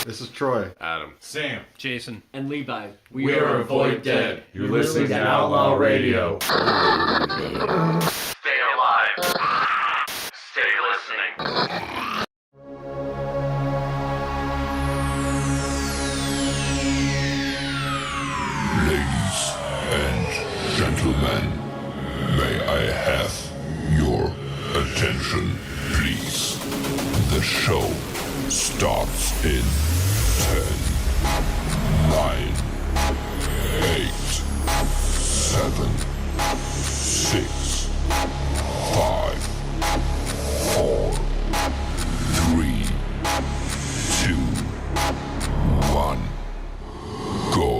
This is Troy. Adam. Sam. Jason. And Levi. We are Avoid Dead. You're listening to Outlaw Radio. Stay alive. Stay listening. Ladies and gentlemen, may I have your attention, please? The show starts in 10, 9, 8, 7, 6, 5, 4, 3, 2, 1, go.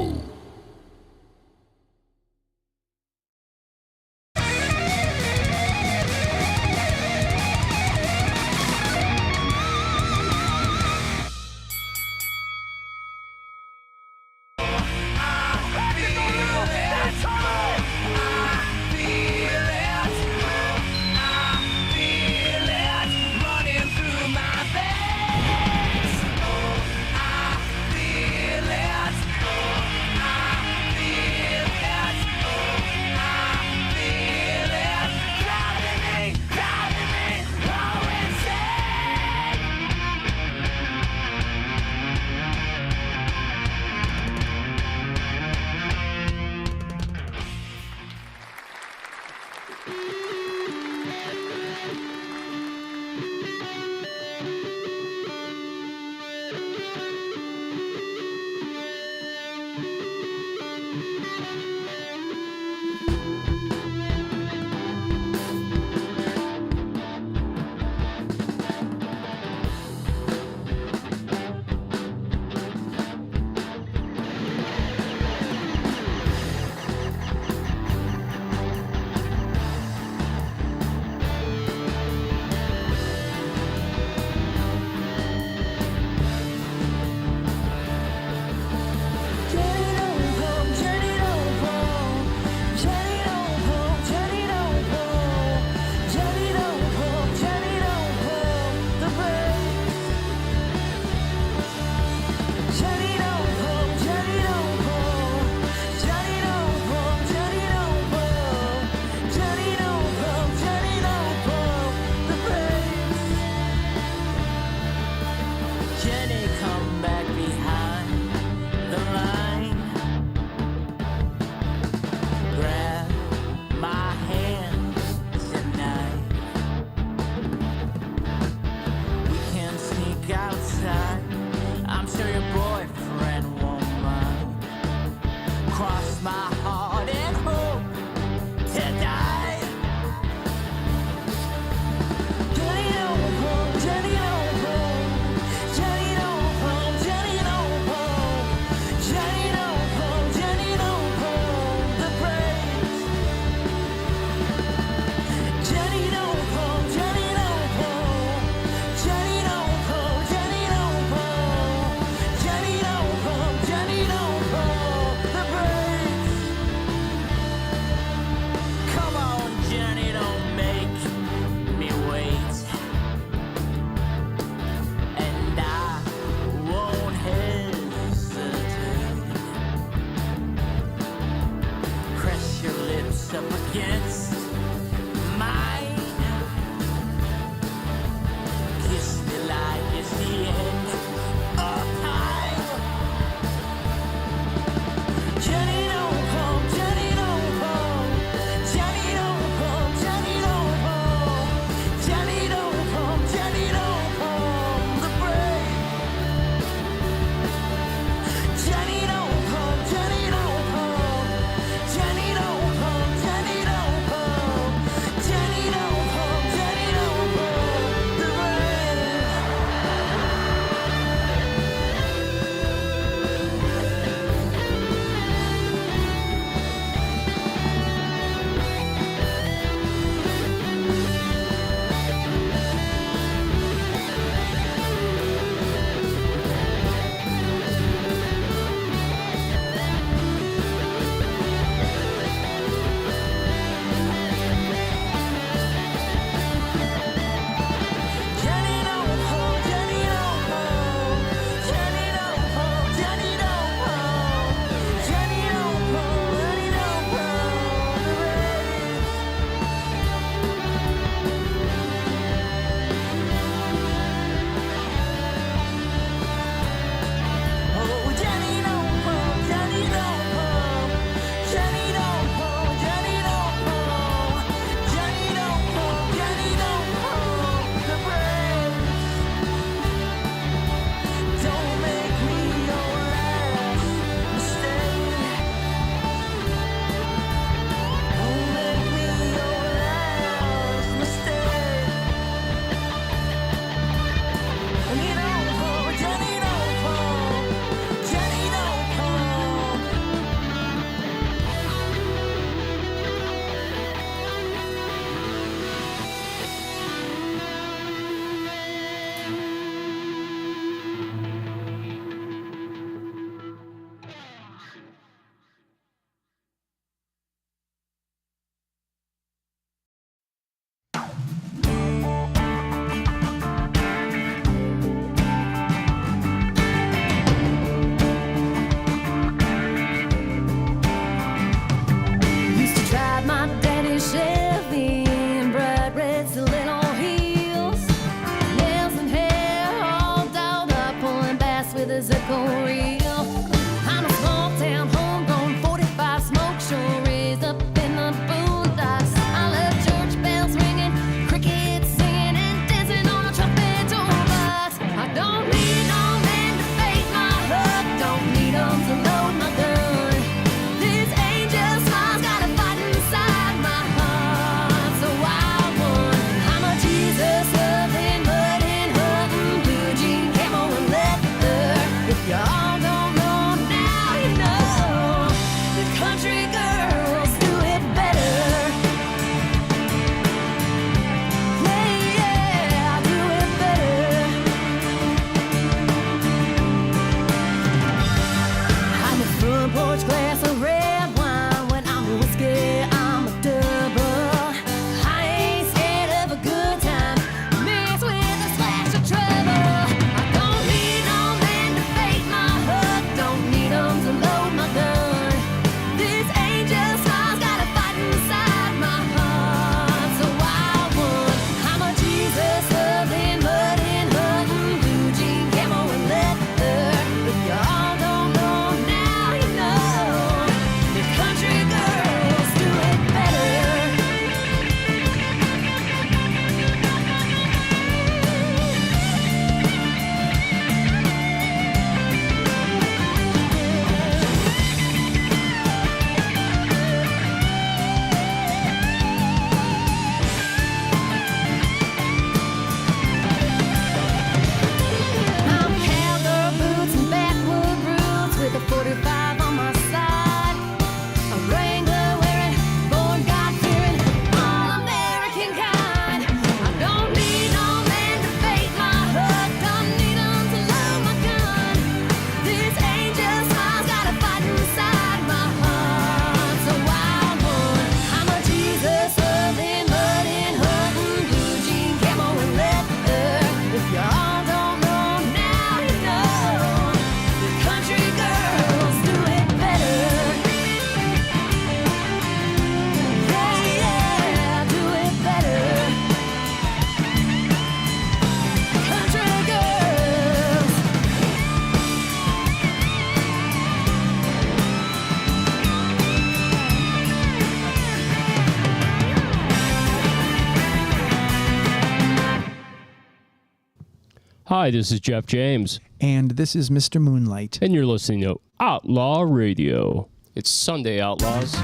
Hi, this is Jeff James, And this is Mr. Moonlight. and you're listening to Outlaw Radio. It's Sunday, Outlaws.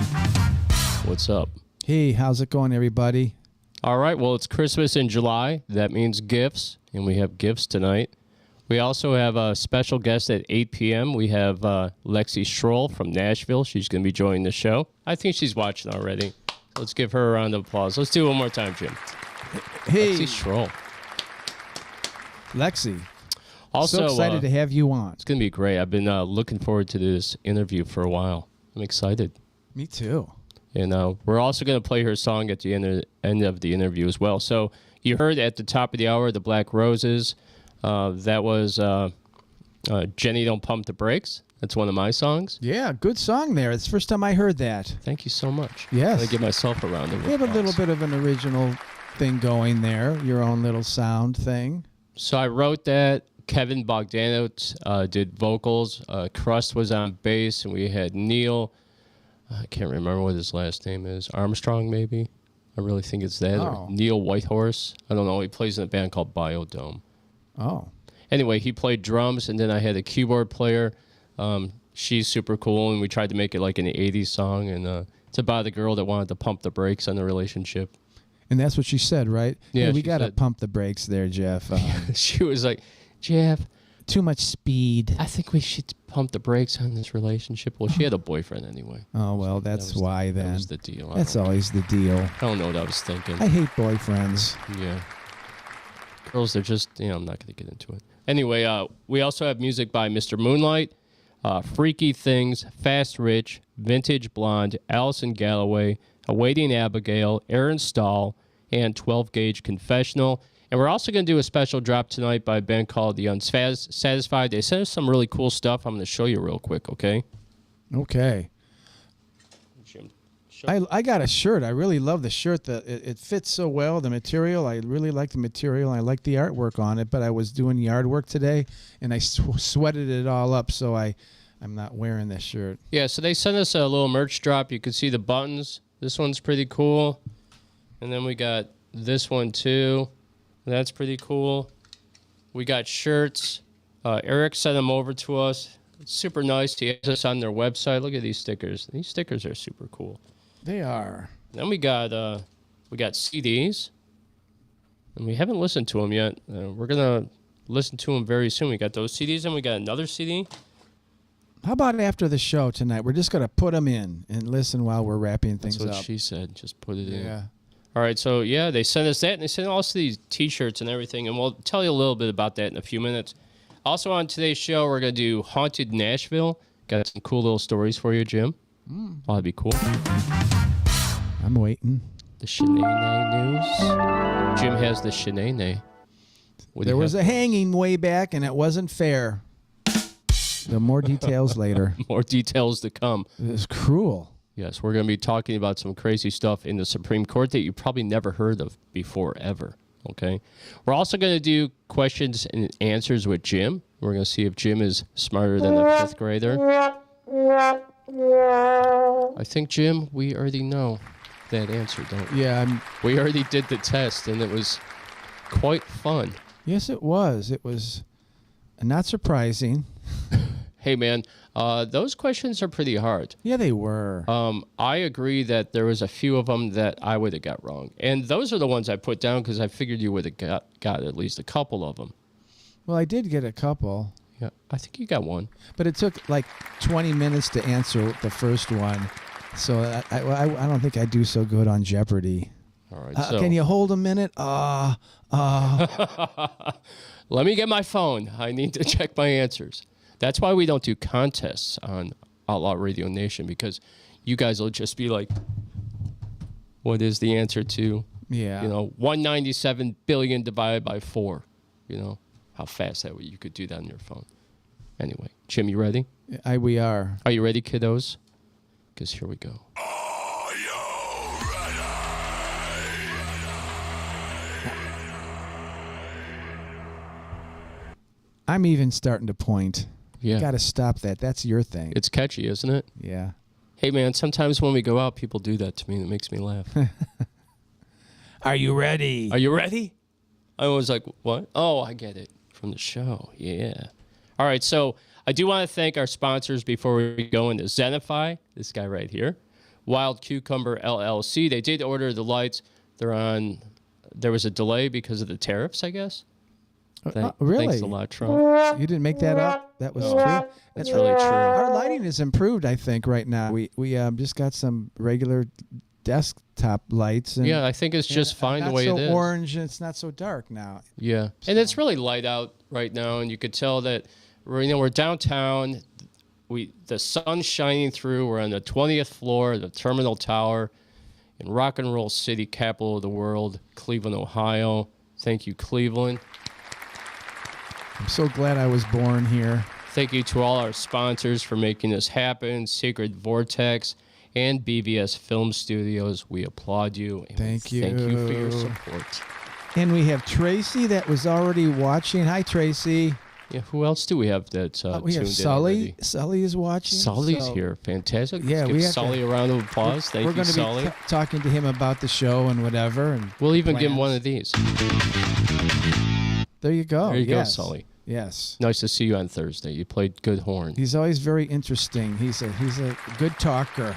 What's up? Hey, how's it going, everybody? All right, well, it's Christmas in July. That means gifts, and we have gifts tonight. We also have a special guest at 8 p.m. We have Lexi Shroll from Nashville. She's going to be joining the show. I think she's watching already. Let's give her a round of applause. Let's do it one more time, Jim. Hey, Lexi Shroll. Lexi. Also, So excited to have you on. it's going to be great. I've been looking forward to this interview for a while. I'm excited. Me too. And we're also going to play her song at the end of the interview as well. So you heard at the top of the hour, The Black Roses. That was Jenny Don't Pump the Brakes. That's one of my songs. Yeah, good song there. It's the first time I heard that. Thank you so much. Yes. I give myself a round of You have a applause. little bit of an original thing going there, your own little sound thing. So I wrote that. Kevin Bogdanovich did vocals. Crust was on bass, and we had Neil. I can't remember what his last name is. Armstrong, maybe? I really think it's that. Oh. Or Neil Whitehorse. I don't know. He plays in a band called Biodome. Oh. Anyway, he played drums, and then I had a keyboard player. She's super cool, and we tried to make it like an 80s song, and it's about a girl that wanted to pump the brakes on the relationship. And that's what she said, right? Yeah, Hey, we she got to said- pump the brakes there, Jeff. She was like, Jeff, Too much speed. I think we should pump the brakes on this relationship. Well, she had a boyfriend anyway. Oh, well, that's That was why That then. was the deal. That's always the deal. I don't know what I was thinking. I hate boyfriends. Yeah. Girls, they're just, I'm not going to get into it. Anyway, we also have music by Mr. Moonlight, Freaky Things, Fast Rich, Vintage Blonde, Allison Galloway, Awaiting Abigail, Aaron Stahl, and 12 Gauge Confessional. And we're also going to do a special drop tonight by a band called The Unsatisfied. They sent us some really cool stuff. I'm going to show you real quick, okay? Okay. Jim, I got a shirt. I really love the shirt. It fits so well. The material, I really like the material. I like the artwork on it, but I was doing yard work today, and I sweated it all up, so I'm not wearing this shirt. Yeah, so they sent us a little merch drop. You can see the buttons. This one's pretty cool. And then we got this one, too. That's pretty cool. We got shirts. Eric sent them over to us. It's super nice. He has us on their website. Look at these stickers. These stickers are super cool. They are. Then we got CDs. And we haven't listened to them yet. We're going to listen to them very soon. We got those CDs, and we got another CD. How about after the show tonight? We're just going to put them in and listen while we're wrapping things That's what up. she said. Just put it in. Yeah. All right, so yeah, they sent us that, and they sent also these T-shirts and everything, and we'll tell you a little bit about that in a few minutes. Also on today's show, we're going to do Haunted Nashville. Got some cool little stories for you, Jim. Oh, that'd be cool. I'm waiting. The Shanae news. Jim has the Shanae. There was a hanging way back, and it wasn't fair. The more details later. more details to come. It was cruel. Yes, we're going to be talking about some crazy stuff in the Supreme Court that you probably never heard of before, ever. Okay? We're also going to do questions and answers with Jim. We're going to see if Jim is smarter than a fifth grader. I think, Jim, we already know that answer, don't we? Yeah. We already did the test, and it was quite fun. Yes, it was. It was not surprising. Hey, man, those questions are pretty hard. Yeah, they were. I agree that there was a few of them that I would have got wrong. And those are the ones I put down because I figured you would have got at least a couple of them. Well, I did get a couple. Yeah, I think you got one. But it took like 20 minutes to answer the first one. So I don't think I do so good on Jeopardy. All right. So Can you hold a minute? let me get my phone. I need to check my answers. That's why we don't do contests on Outlaw Radio Nation, because you guys will just be like, what is the answer to, Yeah. 197 billion divided by 4? How fast that way you could do that on your phone. Anyway, Jim, you ready? We are. Are you ready, kiddos? Because here we go. I'm even starting to point. Yeah. Got to stop that. That's your thing. It's catchy, isn't it? Yeah. Hey, man, sometimes when we go out, people do that to me, and it makes me laugh. Are you ready? Are you ready? I was like, what? Oh, I get it. from the show. Yeah. All right, so I do want to thank our sponsors before we go into Zenify, this guy right here, Wild Cucumber LLC. They did order the lights. They're on. There was a delay because of the tariffs, I guess. Really? Thanks a lot, Trump. You didn't make that up? That was true? That's really true. Our lighting is improved, I think, right now. We just got some regular desktop lights. And, Yeah, I think it's just fine the way it is. Not so orange, and it's not so dark now. Yeah, and it's really light out right now, and you could tell that we're downtown. The sun's shining through. We're on the 20th floor of the Terminal Tower in Rock and Roll City, capital of the world, Cleveland, Ohio. Thank you, Cleveland. I'm so glad I was born here. Thank you to all our sponsors for making this happen, Sacred Vortex and BVS Film Studios. We applaud you. And Thank you. Thank you for your support. And we have Tracy that was already watching. Hi, Tracy. Yeah, who else do we have that's we have tuned Sully. in already? Sully is watching. Sully's so here. Fantastic. Yeah, Let's we give have Sully a round of applause. Thank we're you, going to Sully. be talking to him about the show and whatever. And We'll even give him plans. one of these. There you go. There you go, Yes. Sully. Yes. Nice to see you on Thursday. You played good horn. He's always very interesting. He's a good talker.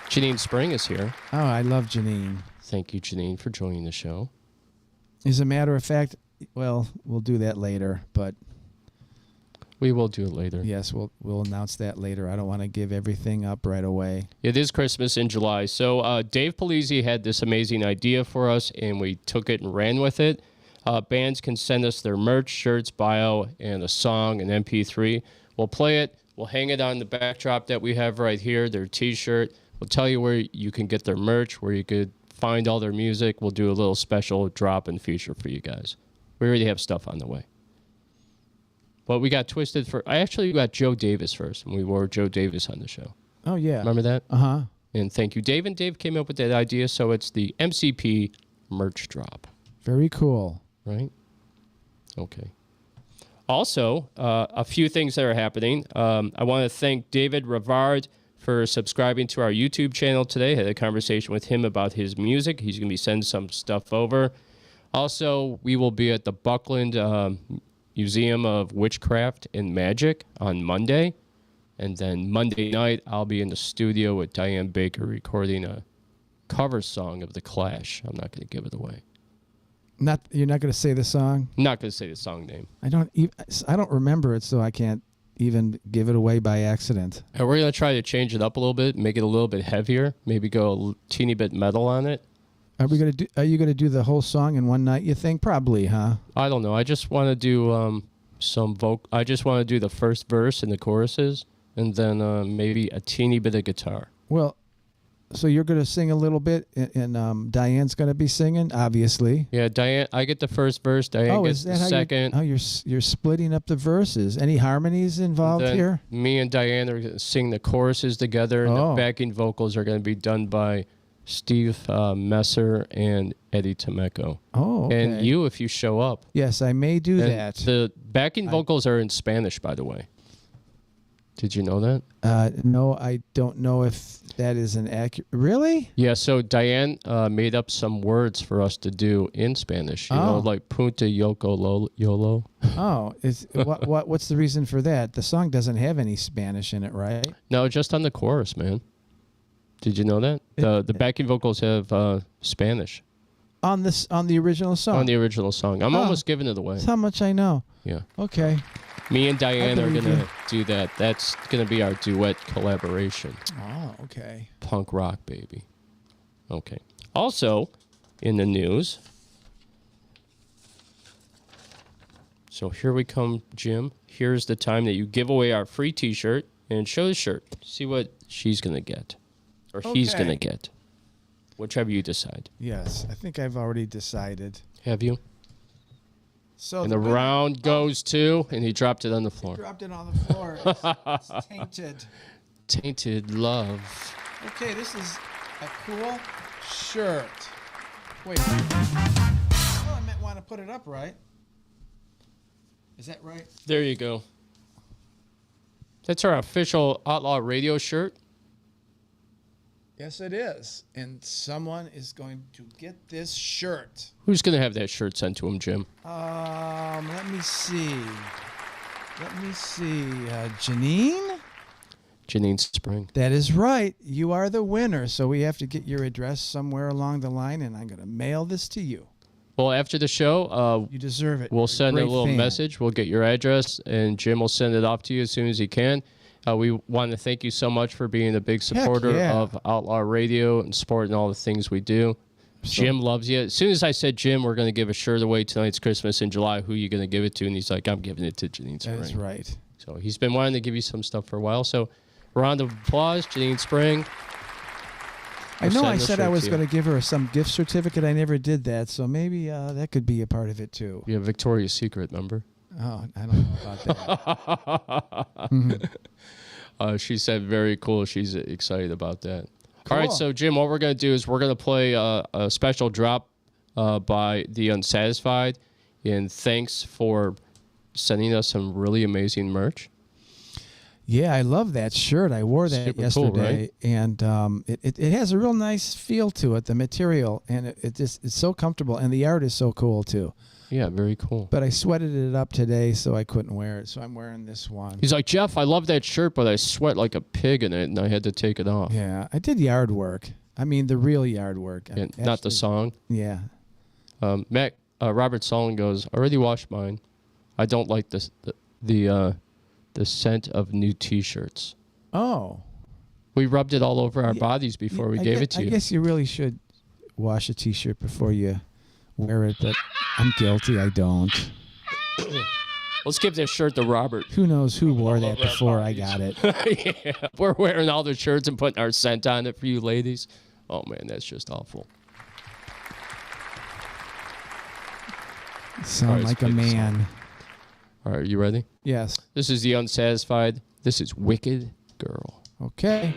Janine Spring is here. Oh, I love Janine. Thank you, Janine, for joining the show. As a matter of fact, well, we'll do that later, but We will do it later. yes, we'll announce that later. I don't want to give everything up right away. It is Christmas in July. So Dave Polizzi had this amazing idea for us, and we took it and ran with it. Bands can send us their merch, shirts, bio, and a song, an MP3. We'll play it. We'll hang it on the backdrop that we have right here, their T-shirt. We'll tell you where you can get their merch, where you could find all their music. We'll do a little special drop and feature for you guys. We already have stuff on the way. But we got twisted for... I actually got Joe Davis first, and we wore Joe Davis on the show. Oh, yeah. Remember that? Uh-huh. And thank you, Dave. And Dave came up with that idea, so it's the MCP merch drop. Very cool. Right? Okay. Also, a few things that are happening. I want to thank David Rivard for subscribing to our YouTube channel today. Had a conversation with him about his music. He's going to be sending some stuff over. Also, we will be at the Buckland Museum of Witchcraft and Magic on Monday. And then Monday night, I'll be in the studio with Diane Baker recording a cover song of The Clash. I'm not going to give it away. You're not going to say the song? I'm not going to say the song name. I don't remember it, so I can't even give it away by accident. And we're going to try to change it up a little bit, make it a little bit heavier, maybe go a teeny bit metal on it. Are you going to do the whole song in one night, you think? Probably, huh? I don't know. I just want to do I just want to do the first verse and the choruses, and then maybe a teeny bit of guitar. Well, so you're going to sing a little bit, and Diane's going to be singing, obviously. Yeah, Diane. I get the first verse. Diane gets the second. You're splitting up the verses. Any harmonies involved Then here? Me and Diane are going to sing the choruses together, and the backing vocals are going to be done by Steve Messer and Eddie Temeko. Oh, okay. And you, if you show up. Yes, I may do that. The backing vocals are in Spanish, by the way. Did you know that? No, I don't know if that is an accurate... Really? Yeah, so Diane made up some words for us to do in Spanish. You know, like Punta Yolo. Oh, what's the reason for that? The song doesn't have any Spanish in it, right? No, just on the chorus, man. Did you know that? The backing vocals have Spanish. On the original song? On the original song. I'm almost giving it away. That's how much I know. Yeah. Okay. Me and Diane are going to you. do that. That's going to be our duet collaboration. Oh, okay. Punk rock, baby. Okay. Also, in the news. So here we come, Jim. Here's the time that you give away our free T-shirt and show the shirt. See what she's going to get. Or he's going to get. Whichever you decide. Yes, I think I've already decided. Have you? So And the round goes to, and he dropped it on the floor. Dropped it on the floor. It's tainted. Tainted love. Okay, this is a cool shirt. Wait. Oh, I might want to put it up right. Is that right? There you go. That's our official Outlaw Radio shirt. Yes, it is. And someone is going to get this shirt. Who's going to have that shirt sent to him, Jim? Let me see. Janine? Janine Spring. That is right. You are the winner. So we have to get your address somewhere along the line, and I'm going to mail this to you. Well, after the show, you deserve it. We'll You're send a great little fan. message. We'll get your address, and Jim will send it off to you as soon as he can. We want to thank you so much for being a big supporter yeah. of Outlaw Radio and supporting all the things we do. Jim loves you. As soon as I said, Jim, we're going to give a shirt away tonight's Christmas in July, who are you going to give it to? And he's like, I'm giving it to Janine Spring. That is right. So he's been wanting to give you some stuff for a while. So round of applause, Janine Spring. I know I said I was going to give her some gift certificate. I never did that. So maybe that could be a part of it, too. You have Victoria's Secret, remember? Oh, I don't know about that. She said very cool. She's excited about that. Cool. All right, so Jim, what we're going to do is we're going to play a special drop by The Unsatisfied. And thanks for sending us some really amazing merch. Yeah, I love that shirt. I wore that Super yesterday, cool, right? And it has a real nice feel to it, the material, and it's so comfortable, and the art is so cool too. Yeah, very cool. But I sweated it up today, so I couldn't wear it. So I'm wearing this one. He's like, Jeff, I love that shirt, but I sweat like a pig in it, and I had to take it off. Yeah, I did yard work. I mean, the real yard work. And not the song. Yeah. Robert Solon goes, I already washed mine. I don't like the scent of new T-shirts. Oh. We rubbed it all over our bodies before we gave it to you. I guess you really should wash a T-shirt before you wear it, but I'm guilty. I don't. Let's give this shirt to Robert. Who knows who wore that before I got it? Yeah, we're wearing all the shirts and putting our scent on it for you ladies. Oh, man, that's just awful. Sound like a man. All right, you ready? Yes. This is The Unsatisfied. This is Wicked Girl. Okay.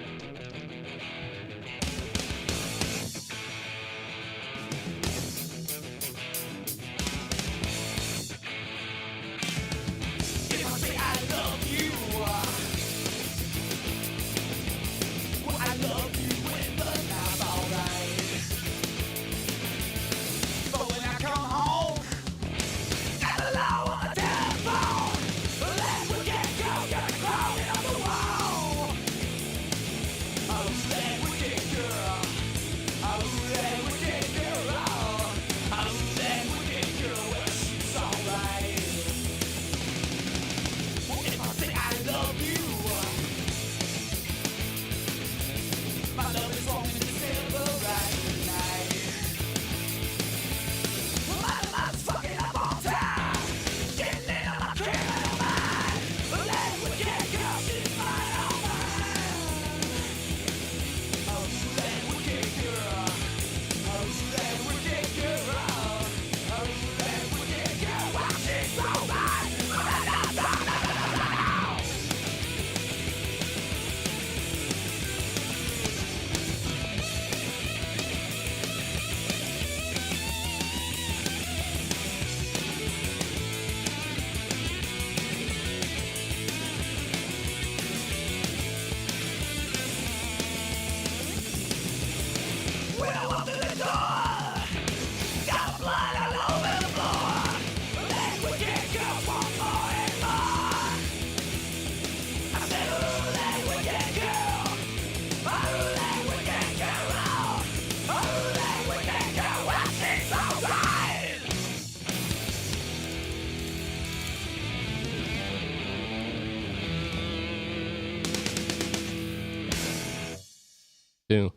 do.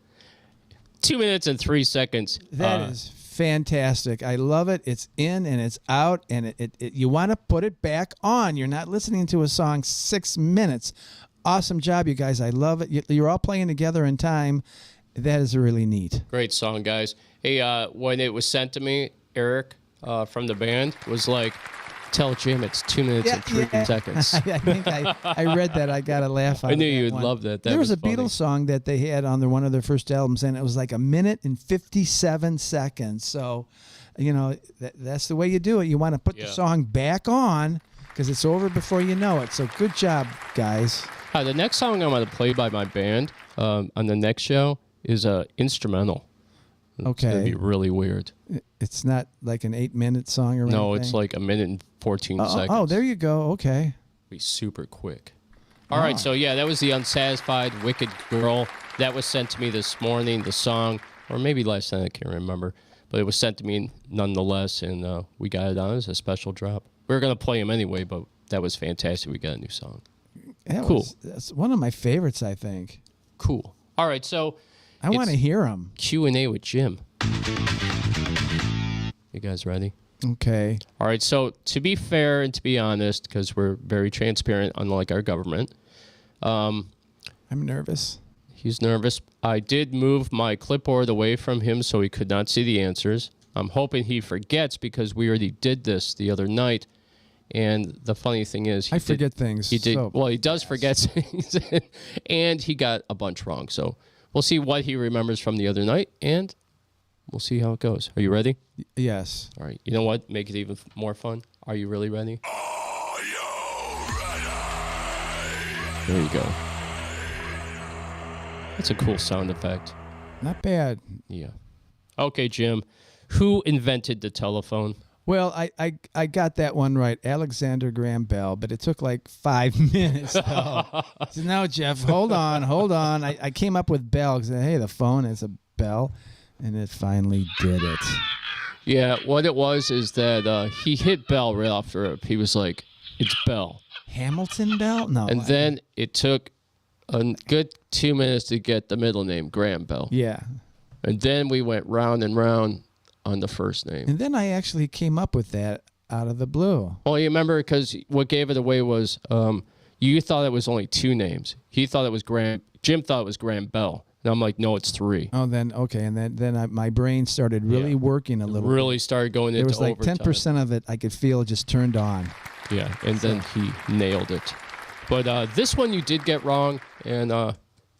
2 minutes and 3 seconds. That is fantastic. I love it. It's in and it's out, and you want to put it back on. You're not listening to a song 6 minutes. Awesome job, you guys. I love it. You're all playing together in time. That is really neat. Great song, guys. Hey, when it was sent to me, Eric from the band was like, tell Jim it's 2 minutes and 3 seconds. I think I read that. I got a laugh out I of knew that you'd one. love that. There was a funny. Beatles song that they had on one of their first albums, and it was like 1 minute and 57 seconds. So, you know, that's the way you do it. You want to put the song back on because it's over before you know it. So good job, guys. The next song I'm going to play by my band on the next show is a instrumental. It's gonna be really weird. It's not like an 8-minute song or anything? No, it's like a minute and 14 seconds. Oh, there you go. Okay. Be super quick. All right, so yeah, that was The Unsatisfied Wicked Girl. That was sent to me this morning, the song, or maybe last night, I can't remember. But it was sent to me nonetheless, and we got it on as a special drop. We were going to play them anyway, but that was fantastic. We got a new song. Cool. That's one of my favorites, I think. Cool. All right, so I want to hear them. Q&A with Jim. You guys ready? Okay. All right, so to be fair and to be honest, because we're very transparent, unlike our government. I'm nervous. He's nervous. I did move my clipboard away from him so he could not see the answers. I'm hoping he forgets because we already did this the other night. And the funny thing is, I forget things. He did. So Well, he does forget things, and he got a bunch wrong. So we'll see what he remembers from the other night, and we'll see how it goes. Are you ready? Yes. All right. You know what? Make it even more fun. Are you really ready? Are you ready? There you go. That's a cool sound effect. Not bad. Yeah. Okay, Jim. Who invented the telephone? Well, I got that one right, Alexander Graham Bell, but it took like 5 minutes. So no, Jeff, hold on. I came up with Bell because, hey, the phone is a bell, and it finally did it. Yeah, what it was is that he hit Bell right off the rip. He was like, it's Bell. Hamilton Bell? No. And then it took a good 2 minutes to get the middle name, Graham Bell. Yeah. And then we went round and round on the first name. And then I actually came up with that out of the blue. Well, you remember, because what gave it away was you thought it was only 2 names. He thought it was Jim thought it was Graham Bell. And I'm like, no, it's 3. Oh, then, okay. And then my brain started really working a little Really bit. started going into There was like overtime. 10% of it I could feel just turned on. Yeah, and then he nailed it. But this one you did get wrong, and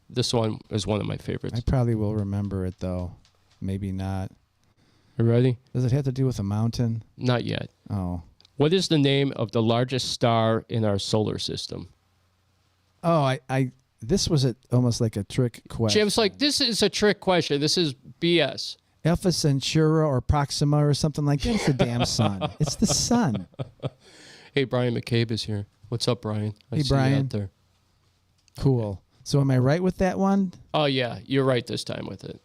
this one is one of my favorites. I probably will remember it, though. Maybe not. You ready? Does it have to do with a mountain? Not yet. Oh. What is the name of the largest star in our solar system? Oh, this was almost like a trick question. Jim's like, this is a trick question. This is BS. Alpha Centauri or Proxima or something like that. It's the damn sun. It's the sun. Hey, Brian McCabe is here. What's up, Brian? Hey, see you Brian. out there. Cool. So am I right with that one? Oh, yeah. You're right this time with it.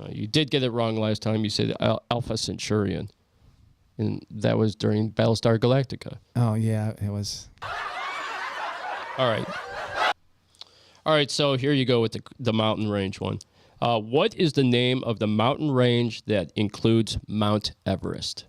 You did get it wrong last time. You said Alpha Centurion. And that was during Battlestar Galactica. Oh, yeah, it was. All right. All right, so here you go with the mountain range one. What is the name of the mountain range that includes Mount Everest?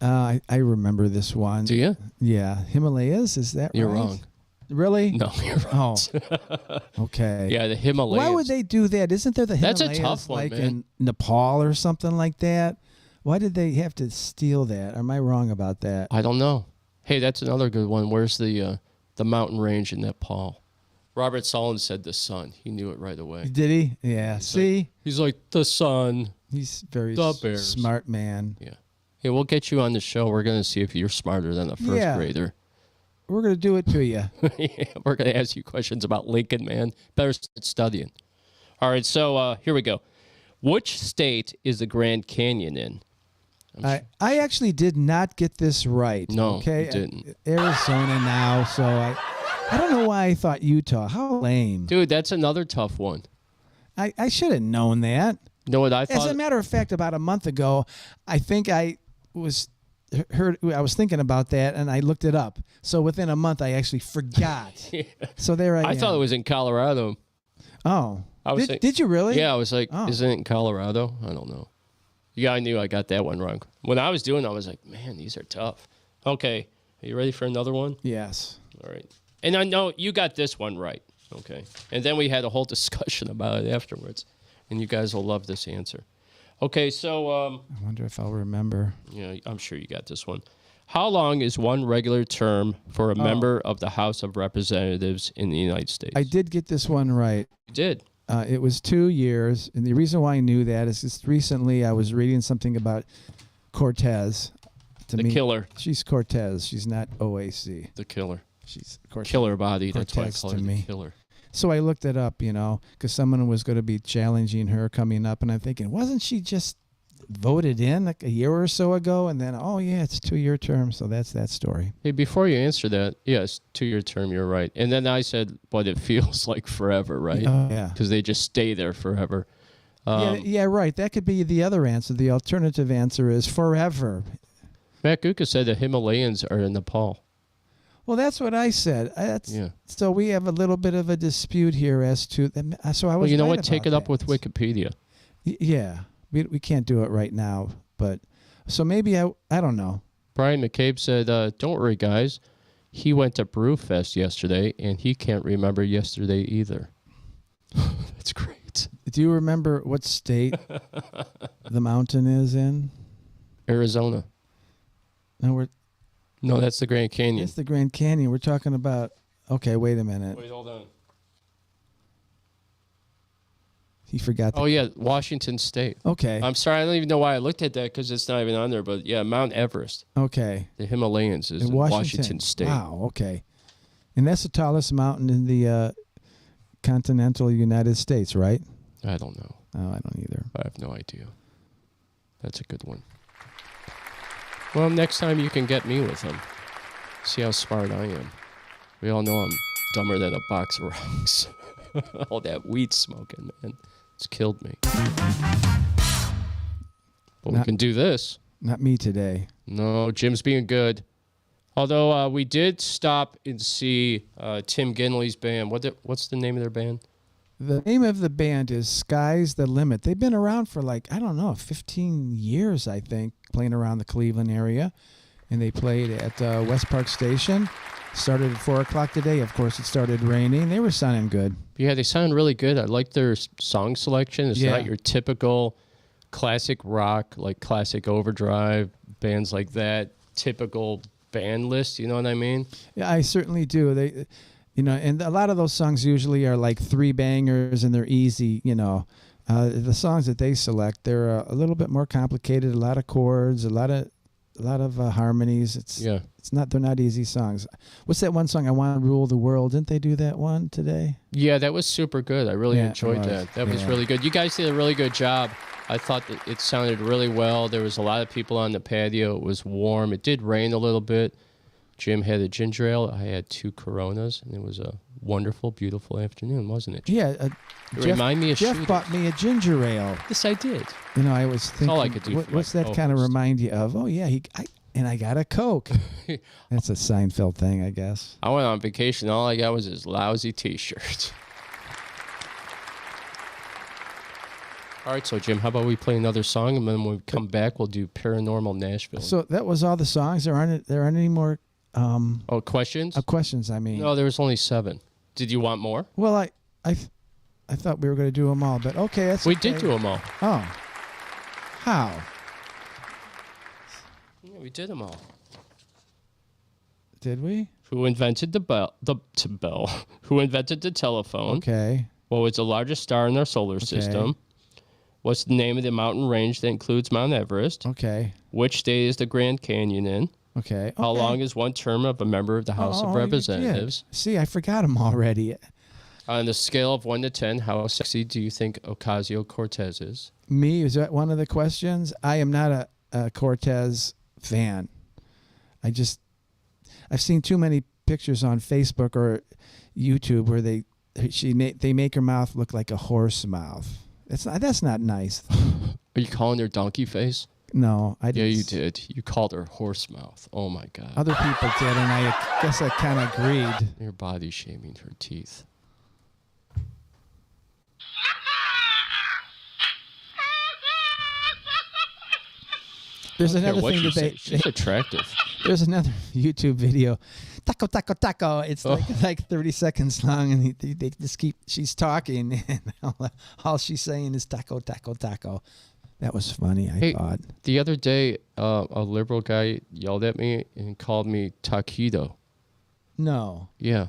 I remember this one. Do you? Yeah. Himalayas, is that You're right? wrong. Really? No, you're wrong. Oh. Okay. Yeah, the Himalayas. Why would they do that? Isn't there the That's Himalayas a tough one, like man. in Nepal or something like that? Why did they have to steal that? Am I wrong about that? I don't know. Hey, that's another good one. Where's the mountain range in Nepal? Robert Solon said the sun. He knew it right away. Did he? Yeah. See? He's like, the sun. He's very The Bears. smart man. Yeah. Hey, we'll get you on the show. We're going to see if you're smarter than a first grader. We're going to do it to you. Yeah, we're going to ask you questions about Lincoln, man. Better start studying. All right, so here we go. Which state is the Grand Canyon in? I actually did not get this right. No, okay? you didn't. Arizona now, so I don't know why I thought Utah. How lame. Dude, that's another tough one. I should have known that. You know what I thought? As a matter of fact, about a month ago, I think I was thinking about that, and I looked it up. So within a month, I actually forgot. Yeah. So there I am. I thought it was in Colorado. Oh. I was Did you really? Yeah, I was like, Oh. isn't it in Colorado? I don't know. Yeah, I knew I got that one wrong. When I was doing it, I was like, man, these are tough. Okay, are you ready for another one? Yes. All right. And I know you got this one right. Okay. And then we had a whole discussion about it afterwards. And you guys will love this answer. Okay, so I wonder if I'll remember. yeah, I'm sure you got this one. How long is one regular term for a member of the House of Representatives in the United States? I did get this one right. You did. It was 2 years, and the reason why I knew that is just recently I was reading something about Cortez. To The me, killer. She's Cortez. She's not OAC. The killer. She's Cortez. Killer body. That's why I Cortez call to her the me. killer. So I looked it up, because someone was going to be challenging her coming up, and I'm thinking, wasn't she just voted in like a year or so ago? And then, oh yeah, it's a 2-year term, so that's that story. Hey, before you answer that, yes, 2-year term, you're right. And then I said, but it feels like forever, right? Yeah. Because they just stay there forever. Yeah, right. That could be the other answer. The alternative answer is forever. Matt Guka said the Himalayas are in Nepal. Well, that's what I said. So we have a little bit of a dispute here as to. So I was. Well, you know right what? Take it about up with Wikipedia. Yeah, we can't do it right now, but so maybe I don't know. Brian McCabe said, "Don't worry, guys. He went to Brewfest yesterday, and he can't remember yesterday either." That's great. Do you remember what state the mountain is in? Arizona. No, that's the Grand Canyon. It's the Grand Canyon. We're talking about. Okay, wait a minute. Wait, hold on. He forgot. Oh yeah, Washington State. Okay. I'm sorry, I don't even know why I looked at that because it's not even on there. But yeah, Mount Everest. Okay. The Himalayas is in Washington State. Wow. Okay. And that's the tallest mountain in the continental United States, right? I don't know. Oh, I don't either. I have no idea. That's a good one. Well, next time you can get me with him. See how smart I am. We all know I'm dumber than a box of rocks. All that weed smoking, man. It's killed me. But we can do this. Not me today. No, Jim's being good. Although we did stop and see Tim Ginley's band. What's the name of their band? The name of the band is Sky's the Limit. They've been around for 15 years, I think, playing around the Cleveland area. And they played at West Park Station. Started at 4 o'clock today. Of course, it started raining. They were sounding good. Yeah, they sound really good. I like their song selection. It's not your typical classic rock, like Classic Overdrive, bands like that, typical band list. You know what I mean? Yeah, I certainly do. They, and a lot of those songs usually are like 3 bangers and they're easy. The songs that they select, they're a little bit more complicated. A lot of chords, a lot of harmonies. They're not easy songs. What's that one song? I Want to Rule the World. Didn't they do that one today? Yeah, that was super good. I really enjoyed that. That was really good. You guys did a really good job. I thought that it sounded really well. There was a lot of people on the patio. It was warm. It did rain a little bit. Jim had a ginger ale. I had 2 Coronas, and it was a wonderful, beautiful afternoon, wasn't it? Yeah. Remind me of Jeff shooters. bought me a ginger ale. Yes, I did. I was thinking, all I could do for what's my that kind of co-host. remind you of? Oh, yeah, I got a Coke. That's a Seinfeld thing, I guess. I went on vacation. All I got was this lousy T-shirt. All right, so Jim, how about we play another song, and then when we come back, we'll do Paranormal Nashville. So that was all the songs. There aren't any more questions? questions, I mean. No, there was only 7. Did you want more? Well, I thought we were going to do them all, but okay, that's We okay. did do them all. Oh. How? Yeah, we did them all. Did we? Who invented the bell? Who invented the telephone? Okay. What was the largest star in our solar system? What's the name of the mountain range that includes Mount Everest? Okay. Which state is the Grand Canyon in? Okay. How long is one term of a member of the House of you Representatives? did. See, I forgot them already. On the scale of 1 to 10, how sexy do you think Ocasio-Cortez is? Me, is that one of the questions? I am not a Cortez fan. I've seen too many pictures on Facebook or YouTube where they make her mouth look like a horse mouth. That's not nice. Are you calling her donkey face? No, I didn't. Yeah, you did. You called her horse mouth. Oh, my God. Other people did, and I guess I kind of agreed. You're body shaming her teeth. There's I don't care another what thing you that they. say. She's attractive. There's another YouTube video. Taco, taco, taco. It's like 30 seconds long, and they just keep. She's talking, and all she's saying is taco, taco, taco. That was funny, I thought. The other day, a liberal guy yelled at me and called me taquito. No. Yeah.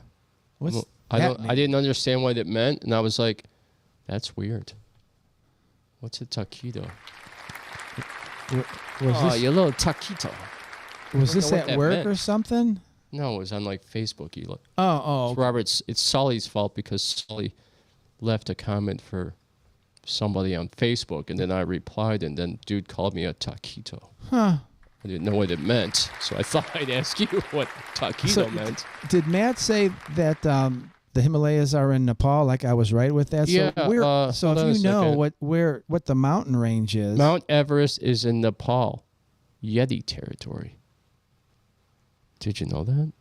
What's I didn't understand what it meant, and I was like, "That's weird. What's a taquito?" Was this, you little taquito. was this what at that work meant. or something? No, it was on like Facebook. You look. Oh. It's Sully's fault because Sully left a comment for somebody on Facebook, and then I replied, and then dude called me a taquito. Huh. I didn't know what it meant, so I thought I'd ask you what taquito meant. Did Matt say that the Himalayas are in Nepal? Like I was right with that. Yeah. So if you know what the mountain range is, Mount Everest is in Nepal, Yeti territory. Did you know that?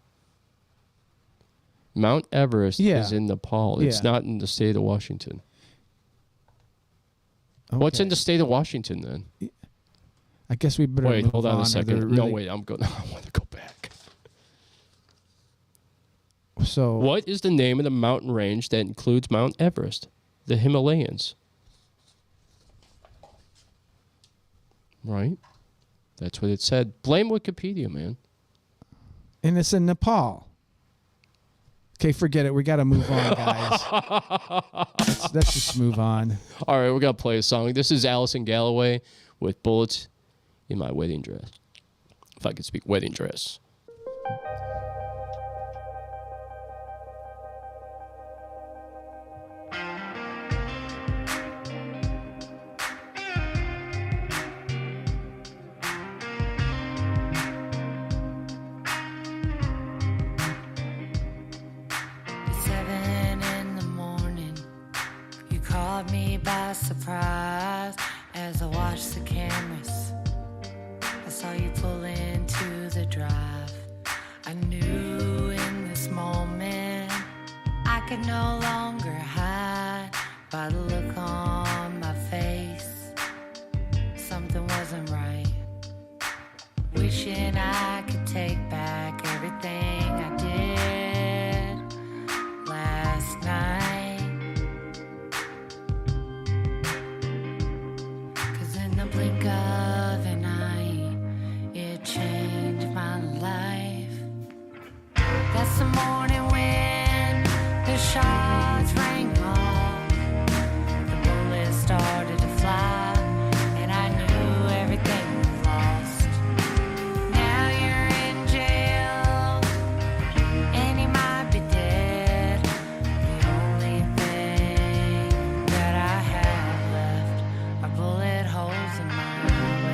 Mount Everest is in Nepal. It's not in the state of Washington. Okay. What's in the state of Washington then? I guess we better wait. move Hold on a second. Really... No, wait. I want to go back. So, what is the name of the mountain range that includes Mount Everest, the Himalayas? Right. That's what it said. Blame Wikipedia, man. And it's in Nepal. Okay, forget it. We got to move on, guys. let's just move on. All right, we're going to play a song. This is Allison Galloway with Bullets in My Wedding Dress. If I could speak wedding dress. Me by surprise as I watched the cameras. I saw you pull into the drive. I knew in this moment I could no longer hide by the look on my face. Something wasn't right. Wishing I could take back everything I did last night. Blink of an eye, it changed my life. That's the morning when the shots rang off, the bullets started to fly, and I knew everything was lost. Now you're in jail, and he might be dead. The only thing that I have left are bullet holes in my way.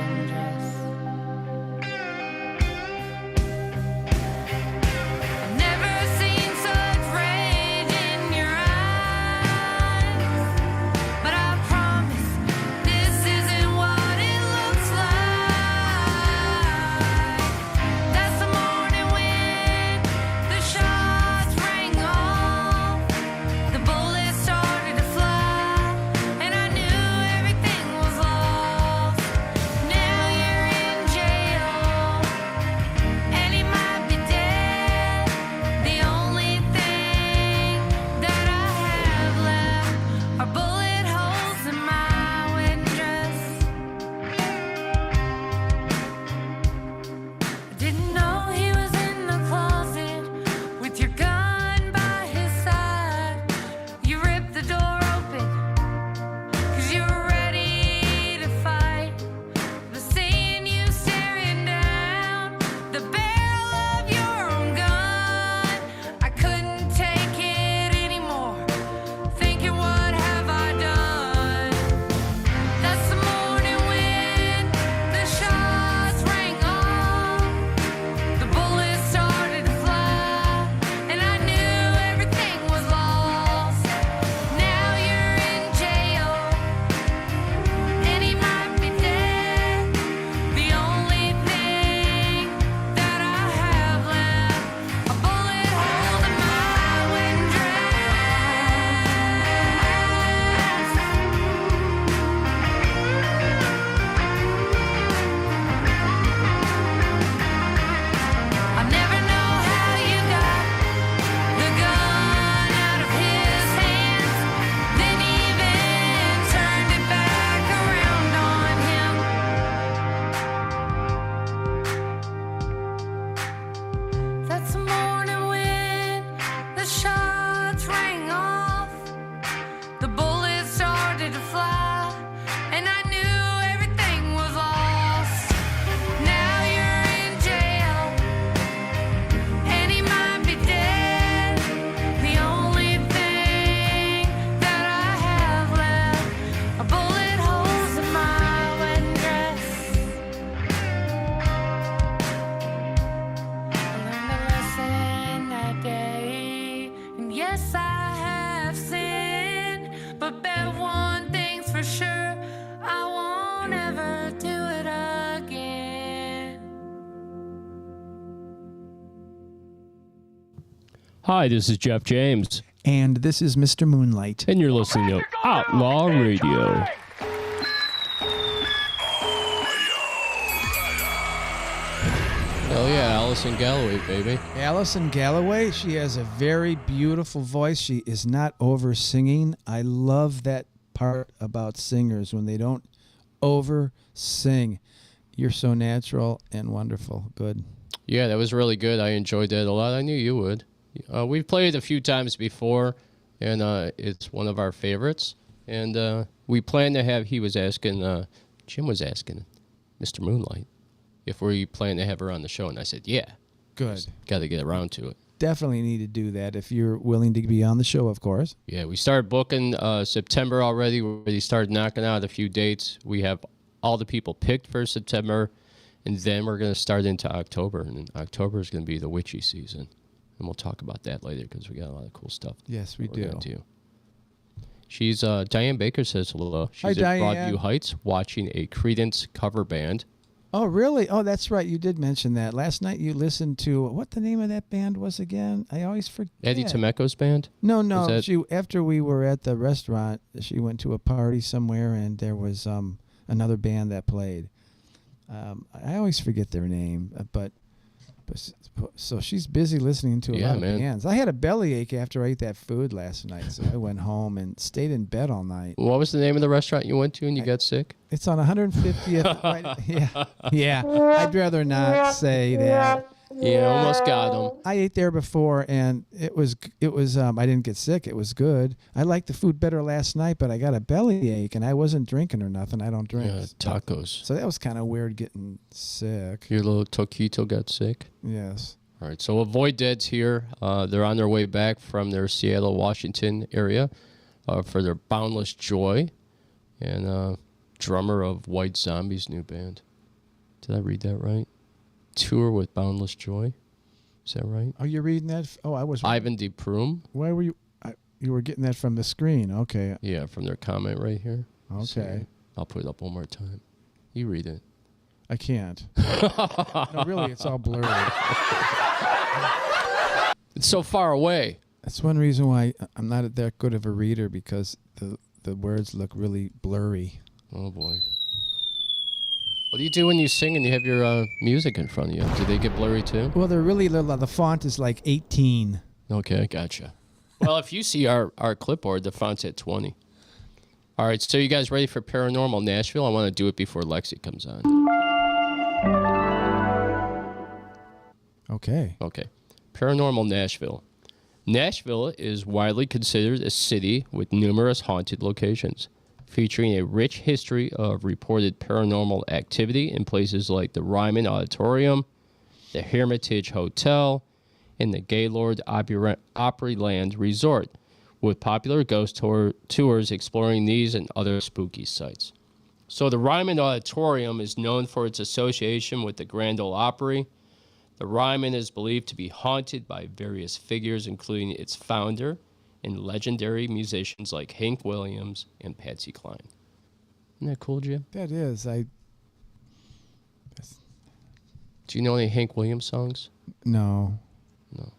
Hi, this is Jeff James, And this is Mr. Moonlight. and you're listening to Outlaw Radio. Hell yeah, Allison Galloway, baby. Allison Galloway, she has a very beautiful voice. She is not over singing. I love that part about singers when they don't over sing. You're so natural and wonderful. Good. Yeah, that was really good. I enjoyed that a lot. I knew you would. We've played it a few times before, and it's one of our favorites. And we plan to have, Jim was asking Mr. Moonlight if we plan to have her on the show. And I said, yeah. Good. Got to get around to it. Definitely need to do that if you're willing to be on the show, of course. Yeah, we started booking September already. We already started knocking out a few dates. We have all the people picked for September, and then we're going to start into October. And October is going to be the witchy season. And we'll talk about that later because we got a lot of cool stuff. Yes, we do. She's Diane Baker says hello. She's Hi, at Diane. Broadview Heights watching a Creedence cover band. Oh, really? Oh, that's right. You did mention that. Last night you listened to, what the name of that band was again? I always forget. Eddie Temeco's band? No. that- She after we were at the restaurant, she went to a party somewhere, and there was another band that played. I always forget their name, but so she's busy listening to a lot of bands. I had a bellyache after I ate that food last night, so I went home and stayed in bed all night. What was the name of the restaurant you went to and you got sick? It's on 150th. Right, yeah. I'd rather not say that. Yeah, almost got him. I ate there before, and it was. I didn't get sick. It was good. I liked the food better last night, but I got a bellyache, and I wasn't drinking or nothing. I don't drink. Yeah, tacos. So that was kind of weird getting sick. Your little Toquito got sick? Yes. All right, so Avoid Dead's here. They're on their way back from their Seattle, Washington area for their Boundless Joy, and drummer of White Zombie's new band. Did I read that right? Tour with Boundless Joy. Is that right? Oh, you're reading that? Oh, I was. Ivan de Prum. Why were you? You were getting that from the screen. Okay. Yeah, from their comment right here. Okay. So I'll put it up one more time. You read it. I can't. No, really, it's all blurry. It's so far away. That's one reason why I'm not that good of a reader, because the words look really blurry. Oh, boy. What do you do when you sing and you have your music in front of you? Do they get blurry too? Well, they're really little. The font is like 18. Okay, gotcha. Well, if you see our clipboard, the font's at 20. All right, so you guys ready for Paranormal Nashville? I want to do it before Lexi comes on. Okay. Okay. Paranormal Nashville. Nashville is widely considered a city with numerous haunted locations, featuring a rich history of reported paranormal activity in places like the Ryman Auditorium, the Hermitage Hotel, and the Gaylord Opryland Resort, with popular ghost tours exploring these and other spooky sites. So the Ryman Auditorium is known for its association with the Grand Ole Opry. The Ryman is believed to be haunted by various figures, including its founder and legendary musicians like Hank Williams and Patsy Cline. Isn't that cool, Jim? That is. Do you know any Hank Williams songs? No. No.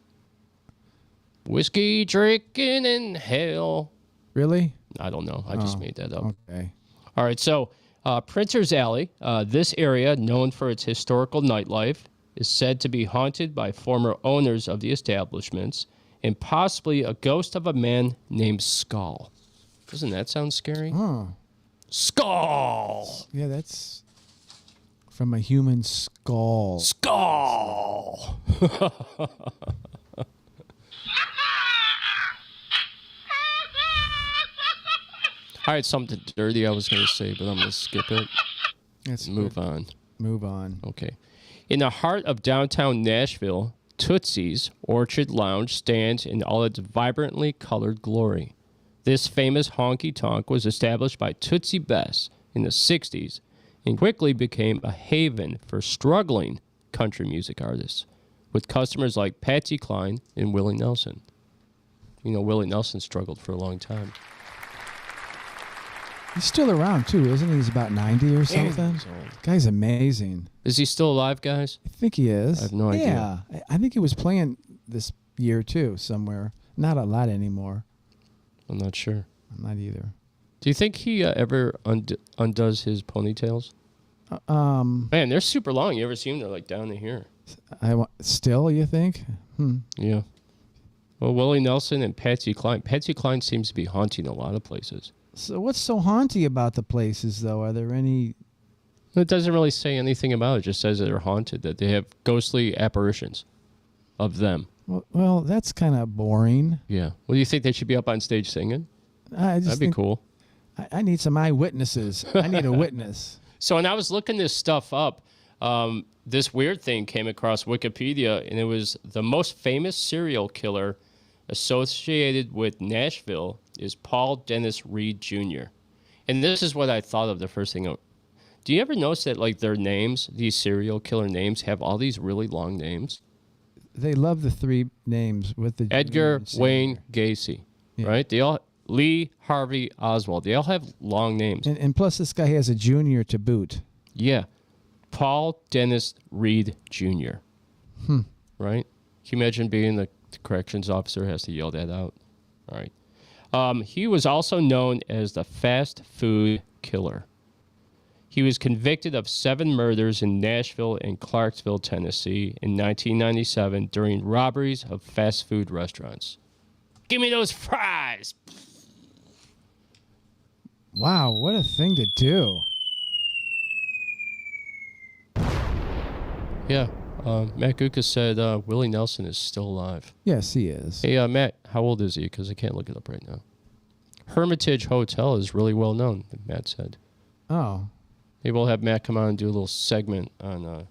Whiskey drinking in hell. Really? I don't know. I just made that up. Okay. All right, so Printer's Alley, this area, known for its historical nightlife, is said to be haunted by former owners of the establishments and possibly a ghost of a man named Skull. Doesn't that sound scary? Oh. Skull! Yeah, that's from a human skull. Skull! I had something dirty I was going to say, but I'm going to skip it That's and move good. on. Move on. Okay. In the heart of downtown Nashville, Tootsie's Orchard Lounge stands in all its vibrantly colored glory. This famous honky-tonk was established by Tootsie Bess in the 60s and quickly became a haven for struggling country music artists, with customers like Patsy Cline and Willie Nelson. You know, Willie Nelson struggled for a long time. He's still around, too, isn't he? He's about 90 or something. He's old. Guy's amazing. Is he still alive, guys? I think he is. I have no idea. Yeah. I think he was playing this year too, somewhere. Not a lot anymore. I'm not sure. I'm not either. Do you think he ever undoes his ponytails? Man, they're super long. You ever see them? They're like down to here. Still, you think? Yeah. Well, Willie Nelson and Patsy Cline. Patsy Cline seems to be haunting a lot of places. So what's so haunty about the places, though? Are there any... It doesn't really say anything about it. It just says that they're haunted, that they have ghostly apparitions of them. Well, that's kind of boring. Yeah. Well, do you think they should be up on stage singing? That'd be cool. I need some eyewitnesses. I need a witness. So when I was looking this stuff up, this weird thing came across Wikipedia, and it was the most famous serial killer associated with Nashville is Paul Dennis Reed Jr. And this is what I thought of the first thing. Do you ever notice that like their names, these serial killer names, have all these really long names? They love the three names with the Edgar Wayne Gacy, right? They all Lee Harvey Oswald. They all have long names. And plus, this guy has a junior to boot. Yeah, Paul Dennis Reed Jr. Right? Can you imagine being the corrections officer has to yell that out? All right. He was also known as the fast food killer. He was convicted of 7 murders in Nashville and Clarksville, Tennessee in 1997 during robberies of fast food restaurants. Give me those fries! Wow, what a thing to do. Yeah. Matt Gucka said Willie Nelson is still alive. Yes, he is. Hey, Matt, how old is he? Because I can't look it up right now. Hermitage Hotel is really well known, Matt said. Oh. Maybe we'll have Matt come on and do a little segment on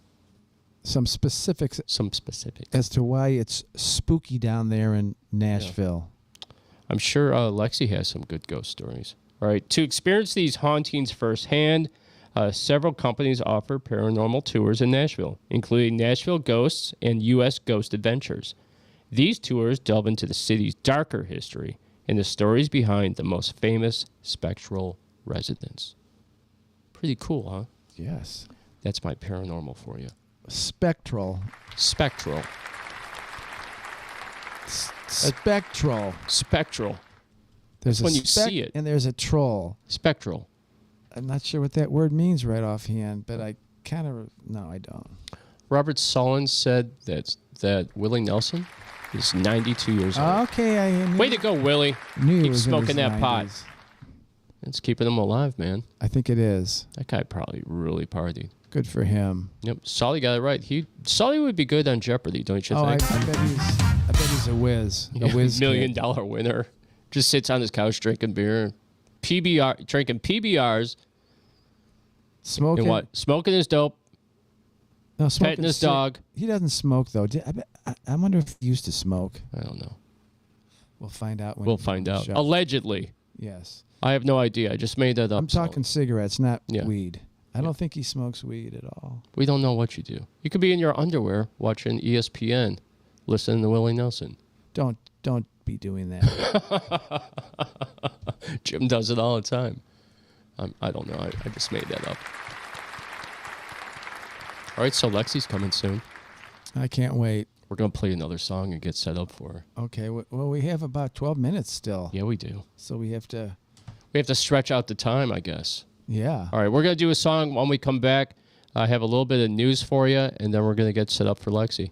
some specifics. Some specifics. As to why it's spooky down there in Nashville. Yeah. I'm sure Lexi has some good ghost stories. All right. To experience these hauntings firsthand, several companies offer paranormal tours in Nashville, including Nashville Ghosts and U.S. Ghost Adventures. These tours delve into the city's darker history and the stories behind the most famous spectral residents. Pretty cool, huh? Yes. That's my paranormal for you. Spectral. Spectral. Spectral. Spectral. There's when you see it. And there's a troll. Spectral. I'm not sure what that word means right offhand, but I kind of... No, I don't. Robert Sullins said that Willie Nelson is 92 years old. Okay. Way to go, Willie. Keep smoking that pot. It's keeping him alive, man. I think it is. That guy probably really partied. Good for him. Yep. Sully got it right. Sully would be good on Jeopardy, don't you think? I bet he's a whiz. A whiz $1 million winner. Just sits on his couch drinking beer. Drinking PBRs. Smoking. And what? Smoking his dope. No, smoking petting his dog. He doesn't smoke, though. I wonder if he used to smoke. I don't know. We'll find out. We'll find out. Allegedly. Yes. I have no idea. I just made that up. I'm talking cigarettes, not weed. I don't think he smokes weed at all. We don't know what you do. You could be in your underwear watching ESPN, listening to Willie Nelson. Don't be doing that. Jim does it all the time. I don't know. I just made that up. All right, so Lexi's coming soon. I can't wait. We're going to play another song and get set up for her. Okay. Well, we have about 12 minutes still. Yeah, we do. So we have to... We have to stretch out the time, I guess. Yeah. All right, we're going to do a song. When we come back, I have a little bit of news for you, and then we're going to get set up for Lexi.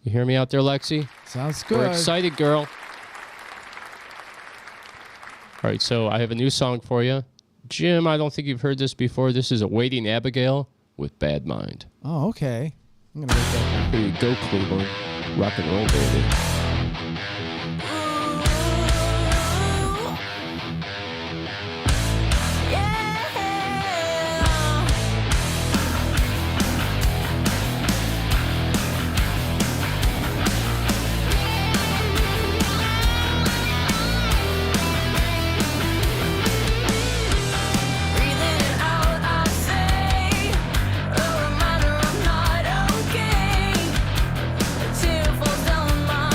You hear me out there, Lexi? Sounds good. We're excited, girl. All right, so I have a new song for you. Jim, I don't think you've heard this before. This is Awaiting Abigail with Bad Mind. Oh, okay. I'm going to write that down. Here you go, Cleveland. Rock and roll, baby. Falls down my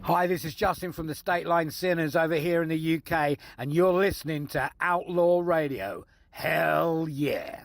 Hi, this is Justin from the State Line Sinners over here in the UK, and you're listening to Outlaw Radio. Hell yeah.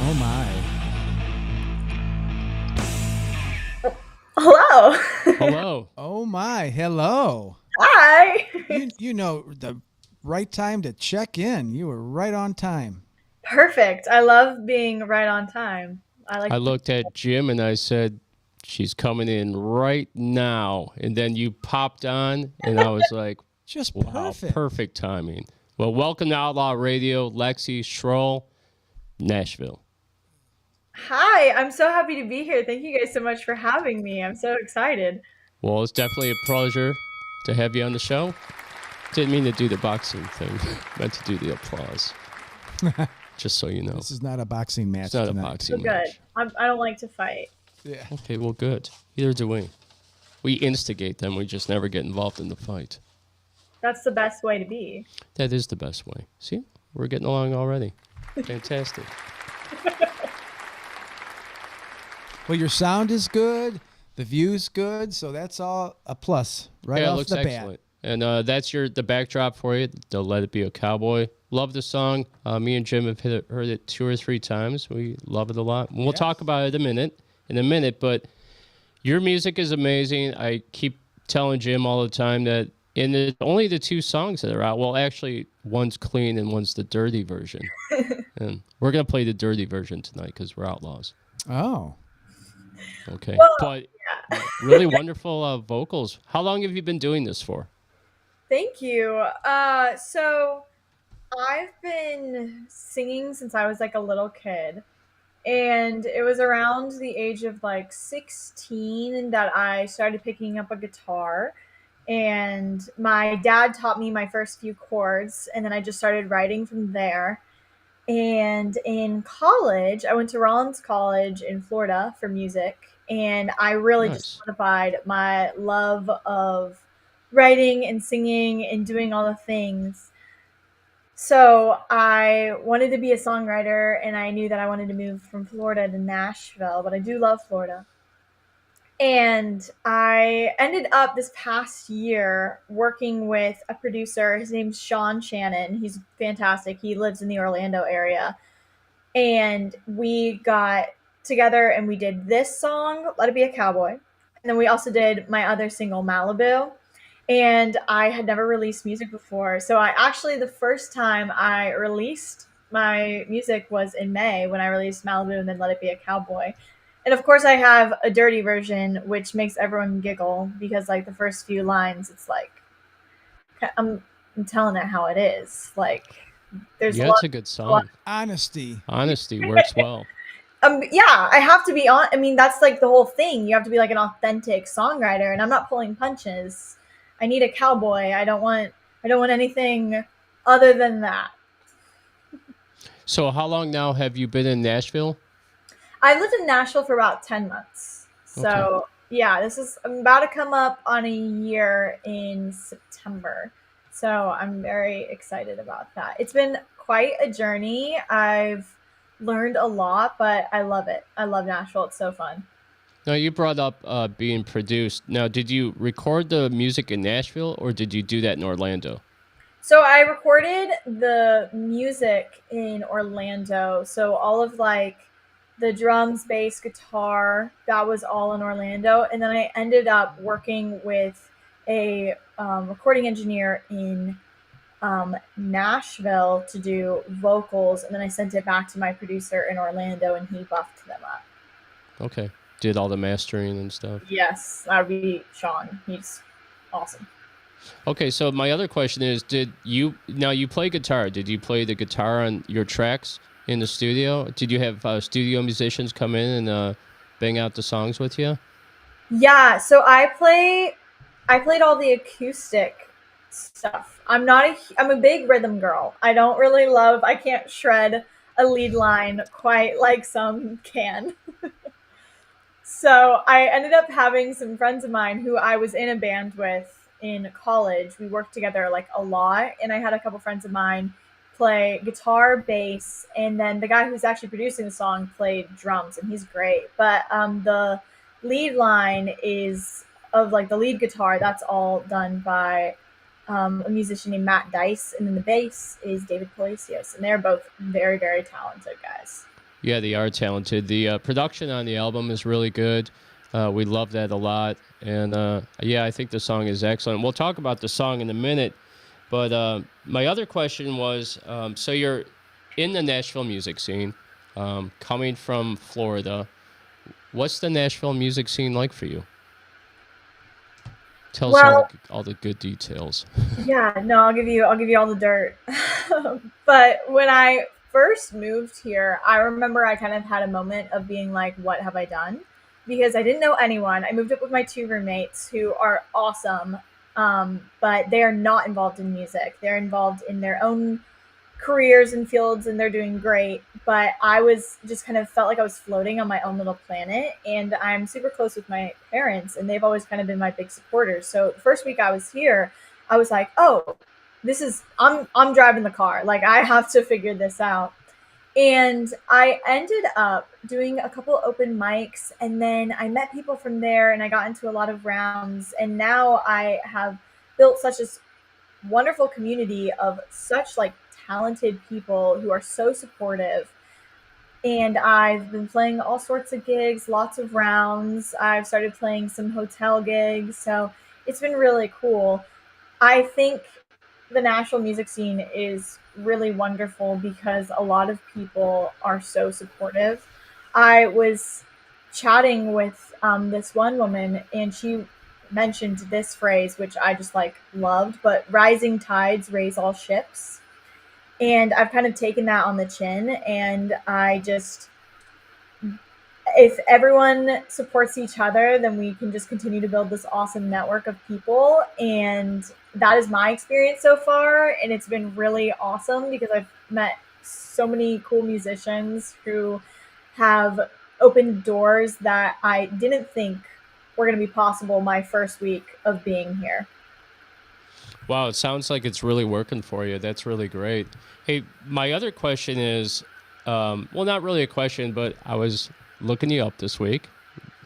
Oh my. Hello. Hello. Oh my. Hello. Hi. You know the right time to check in. You were right on time. Perfect. I love being right on time. I looked at Jim and I said, she's coming in right now. And then you popped on and I was like, just wow, perfect. Perfect timing. Well, welcome to Outlaw Radio, Lexi, Shroll, Nashville. Hi, I'm so happy to be here. Thank you guys so much for having me. I'm so excited. Well, it's definitely a pleasure to have you on the show. Didn't mean to do the boxing thing. Meant to do the applause. Just so you know. This is not a boxing match It's not tonight. a boxing So match. good. I don't like to fight. Yeah. Okay, well, good. Either do we. We instigate them. We just never get involved in the fight. That's the best way to be. That is the best way. See, we're getting along already. Fantastic. Well, your sound is good. The view's good. So that's all a plus right Yeah, it off looks the excellent. bat. And that's the backdrop for you. The Let It Be a Cowboy. Love the song. Me and Jim have heard it 2 or 3 times. We love it a lot. And we'll talk about it in a minute. But your music is amazing. I keep telling Jim all the time that only the 2 songs that are out. Well, actually, one's clean and one's the dirty version. And we're gonna play the dirty version tonight because we're outlaws. Oh. Okay, Well, but really wonderful vocals. How long have you been doing this for? Thank you. So I've been singing since I was like a little kid. And it was around the age of like 16 that I started picking up a guitar. And my dad taught me my first few chords, and then I just started writing from there. And in college, I went to Rollins College in Florida for music, and I really just Nice. solidified my love of writing and singing and doing all the things. So I wanted to be a songwriter, and I knew that I wanted to move from Florida to Nashville, but I do love Florida. And I ended up this past year working with a producer. His name's Sean Shannon. He's fantastic. He lives in the Orlando area. And we got together and we did this song, Let It Be a Cowboy. And then we also did my other single, Malibu. And I had never released music before. So the first time I released my music was in May when I released Malibu and then Let It Be a Cowboy. And of course, I have a dirty version, which makes everyone giggle because, like, the first few lines, it's like, I'm telling it how it is. Like, there's Yeah, it's a good song. Honesty. Honesty works well. Yeah, I have to be on. I mean, that's like the whole thing. You have to be like an authentic songwriter, and I'm not pulling punches. I need a cowboy. I don't want anything other than that. So, how long now have you been in Nashville? I lived in Nashville for about 10 months. So, yeah, I'm about to come up on a year in September. So, I'm very excited about that. It's been quite a journey. I've learned a lot, but I love it. I love Nashville. It's so fun. Now, you brought up being produced. Now, did you record the music in Nashville or did you do that in Orlando? So I recorded the music in Orlando. So all of like the drums, bass, guitar, that was all in Orlando. And then I ended up working with a recording engineer in Nashville to do vocals. And then I sent it back to my producer in Orlando and he buffed them up. Okay. Did all the mastering and stuff. Yes, that would be Sean. He's awesome. Okay, so my other question is, you play guitar. Did you play the guitar on your tracks in the studio? Did you have studio musicians come in and bang out the songs with you? Yeah, so I played all the acoustic stuff. I'm a big rhythm girl. I can't shred a lead line quite like some can. So I ended up having some friends of mine who I was in a band with in college. We worked together like a lot, and I had a couple friends of mine play guitar, bass, and then the guy who's actually producing the song played drums, and he's great. But the lead line is of like the lead guitar. That's all done by a musician named Matt Dice, and then the bass is David Palacios, and they're both very, very talented guys. Yeah, they are talented. The production on the album is really good. We love that a lot. And yeah, I think the song is excellent. We'll talk about the song in a minute. But my other question was, so you're in the Nashville music scene, coming from Florida. What's the Nashville music scene like for you? Tell us all the good details. Yeah, no, I'll give you all the dirt. But when I first moved here, I remember I kind of had a moment of being like, what have I done? Because I didn't know anyone. I moved up with my 2 roommates who are awesome, but they are not involved in music. They're involved in their own careers and fields, and they're doing great. But I was just kind of felt like I was floating on my own little planet. And I'm super close with my parents, and they've always kind of been my big supporters. So the first week I was here, I was like, oh, I'm driving the car. Like, I have to figure this out. And I ended up doing a couple open mics, and then I met people from there, and I got into a lot of rounds. And now I have built such a wonderful community of such like talented people who are so supportive. And I've been playing all sorts of gigs, lots of rounds. I've started playing some hotel gigs, so it's been really cool. I think the Nashville music scene is really wonderful because a lot of people are so supportive. I was chatting with this one woman, and she mentioned this phrase, which I just like loved, but rising tides raise all ships. And I've kind of taken that on the chin, and I just, if everyone supports each other, then we can just continue to build this awesome network of people. And that is my experience so far. And it's been really awesome because I've met so many cool musicians who have opened doors that I didn't think were going to be possible my first week of being here. Wow, it sounds like it's really working for you. That's really great. Hey, my other question is, well, not really a question, but I was looking you up this week,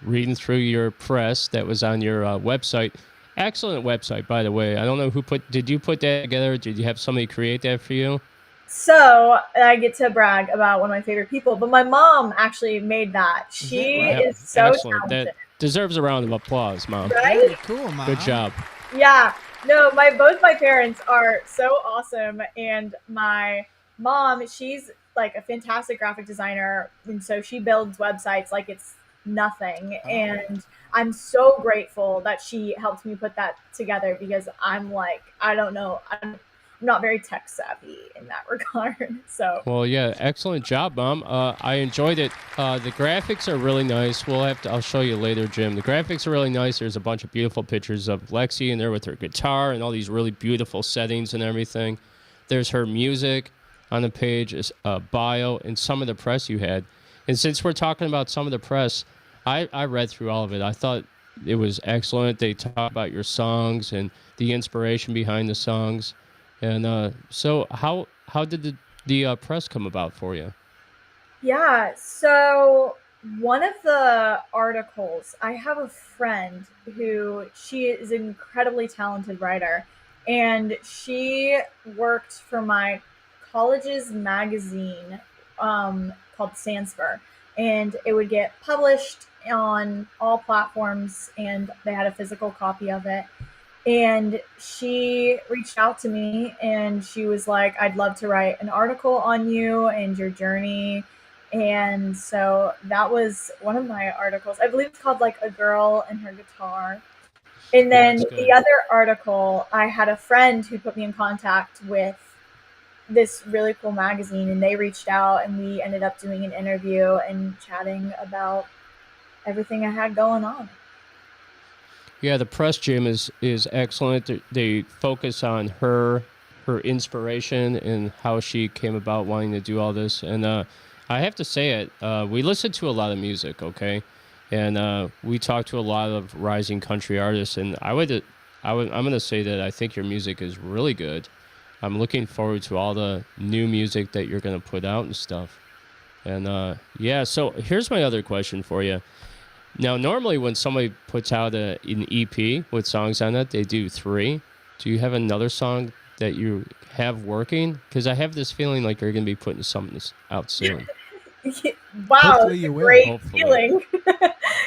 reading through your press that was on your website. Excellent website, by the way. I don't know did you put that together? Did you have somebody create that for you? So I get to brag about one of my favorite people, but my mom actually made that. She right? is so Excellent. talented. That deserves a round of applause, Mom. Right? Very cool, Mom. Good job. Yeah. No, both my parents are so awesome, and my mom, she's like a fantastic graphic designer, and so she builds websites like it's nothing. And I'm so grateful that she helped me put that together because I'm like, I don't know, I'm not very tech savvy in that regard. So Well, yeah, excellent job, Mom. I enjoyed it. The graphics are really nice. I'll show you later, Jim. The graphics are really nice. There's a bunch of beautiful pictures of Lexi in there with her guitar and all these really beautiful settings and everything. There's her music on the page, bio, and some of the press you had. And since we're talking about some of the press, I read through all of it. I thought it was excellent. They talk about your songs and the inspiration behind the songs. And so how did the press come about for you? yeah, so one of the articles, I have a friend who she is an incredibly talented writer, and she worked for my college's magazine called Sanspur, and it would get published on all platforms, and they had a physical copy of it. And she reached out to me, and she was like, I'd love to write an article on you and your journey. And so that was one of my articles. I believe it's called like A Girl and Her Guitar. And then the other article, I had a friend who put me in contact with this really cool magazine, and they reached out, and we ended up doing an interview and chatting about everything I had going on. Yeah, the press, Jim, is excellent. They focus on her inspiration and how she came about wanting to do all this. And I have to say it, we listen to a lot of music, okay? And we talk to a lot of rising country artists, and I'm going to say that I think your music is really good. I'm looking forward to all the new music that you're going to put out and stuff. And yeah, so here's my other question for you. Now, normally when somebody puts out an EP with songs on it, they do 3. Do you have another song that you have working? Because I have this feeling like you're going to be putting something out soon. Wow, Hopefully that's you a will. great Hopefully.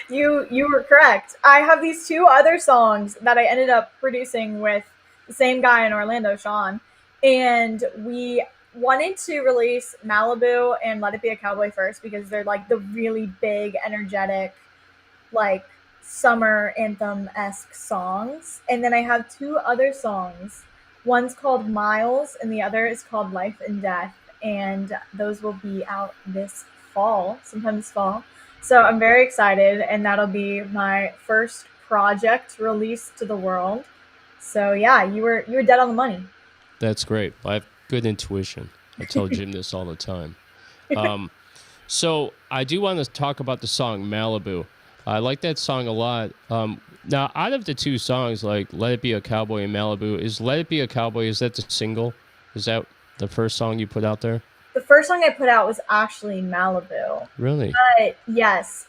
feeling. You were correct. I have these 2 other songs that I ended up producing with the same guy in Orlando, Sean, and we wanted to release Malibu and Let It Be a Cowboy first because they're like the really big, energetic, like summer anthem-esque songs. And then I have 2 other songs. One's called Miles and the other is called Life and Death. and those will be out this fall, sometime this fall. So I'm very excited, and that'll be my first project released to the world. So yeah, you were dead on the money. That's great. I have good intuition. I tell Jim this all the time. So I do want to talk about the song Malibu. I like that song a lot. Now, out of the two songs, like Let It Be a Cowboy and Malibu, is Let It Be a Cowboy, is that the single? Is that the first song you put out there? The first song I put out was actually Malibu. Really? But yes,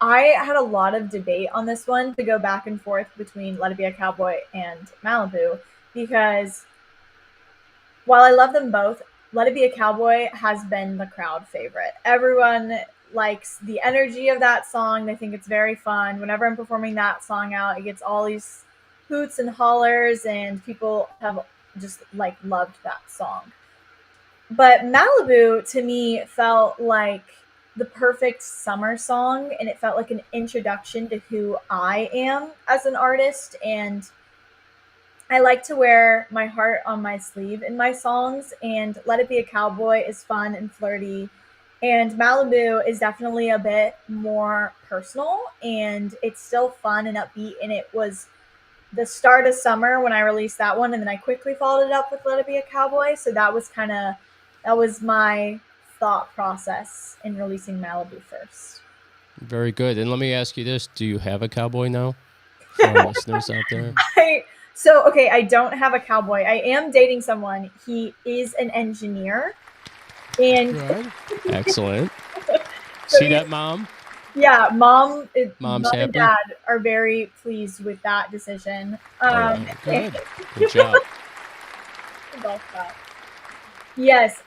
I had a lot of debate on this one to go back and forth between Let It Be a Cowboy and Malibu, because while I love them both, Let It Be a Cowboy has been the crowd favorite. Everyone likes the energy of that song. They think it's very fun. Whenever I'm performing that song out, it gets all these hoots and hollers, and people have just like loved that song. But Malibu to me felt like the perfect summer song, and it felt like an introduction to who I am as an artist. And I like to wear my heart on my sleeve in my songs, and Let It Be a Cowboy is fun and flirty. And Malibu is definitely a bit more personal, and it's still fun and upbeat. And it was the start of summer when I released that one, and then I quickly followed it up with Let It Be a Cowboy. So that was my thought process in releasing Malibu first. Very good. And let me ask you this. Do you have a cowboy now? For our listeners out there? I don't have a cowboy. I am dating someone. He is an engineer. And Good. Excellent. See that, Mom? Yeah, Mom Mom's and happy? Dad are very pleased with that decision. All right. Good job. Golf clap. Yes,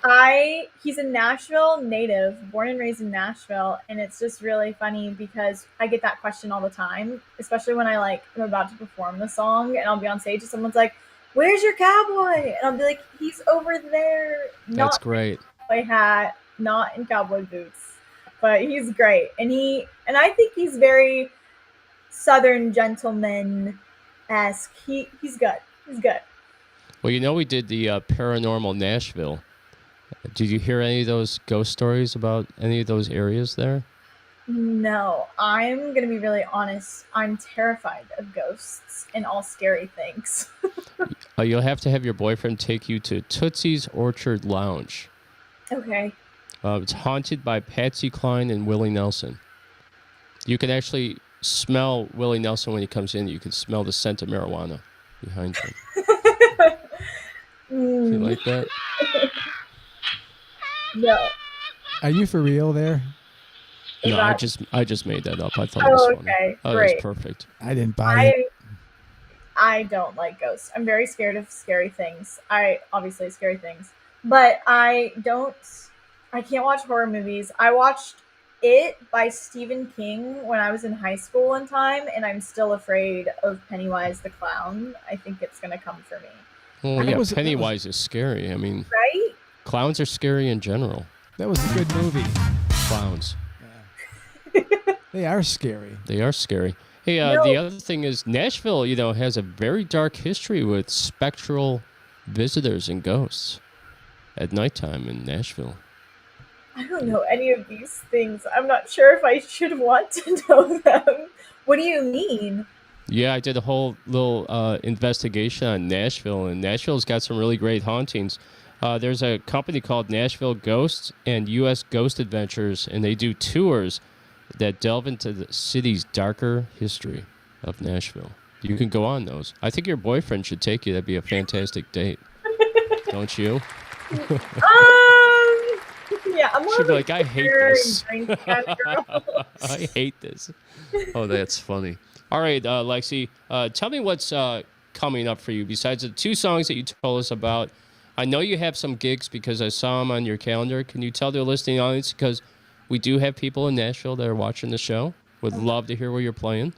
he's a Nashville native, born and raised in Nashville, and it's just really funny because I get that question all the time, especially when I'm about to perform the song and I'll be on stage and someone's like, "Where's your cowboy?" And I'll be like, "He's over there." That's great. Cowboy hat, not in cowboy boots. But he's great. And I think he's very Southern gentleman-esque. He's good. He's good. Well, we did the Paranormal Nashville. Did you hear any of those ghost stories about any of those areas there? No, I'm going to be really honest. I'm terrified of ghosts and all scary things. You'll have to have your boyfriend take you to Tootsie's Orchard Lounge. Okay. It's haunted by Patsy Cline and Willie Nelson. You can actually smell Willie Nelson when he comes in. You can smell the scent of marijuana behind him. You like that? No. Are you for real there? No, I just made that up. I thought it was funny. Okay, Oh, great. that's perfect. I didn't buy it. I don't like ghosts. I'm very scared of scary things. Scary things. But I can't watch horror movies. I watched It by Stephen King when I was in high school one time, and I'm still afraid of Pennywise the clown. I think it's going to come for me. Well, yeah, Pennywise is scary. I mean, right? Clowns are scary in general. That was a good movie. Clowns. They are scary. They are scary. Hey, the other thing is Nashville, has a very dark history with spectral visitors and ghosts at nighttime in Nashville. I don't know any of these things. I'm not sure if I should want to know them. What do you mean? Yeah, I did a whole little investigation on Nashville, and Nashville's got some really great hauntings. There's a company called Nashville Ghosts and U.S. Ghost Adventures, and they do tours that delve into the city's darker history of Nashville. You can go on those. I think your boyfriend should take you. That'd be a fantastic date. Don't you? Yeah, I'm more She'd be like I hate this. I hate this. Oh, that's funny. All right, Lexi, tell me what's coming up for you besides the two songs that you told us about. I know you have some gigs because I saw them on your calendar. Can you tell the listening audience, because we do have people in Nashville that are watching the show, would love to hear where you're playing?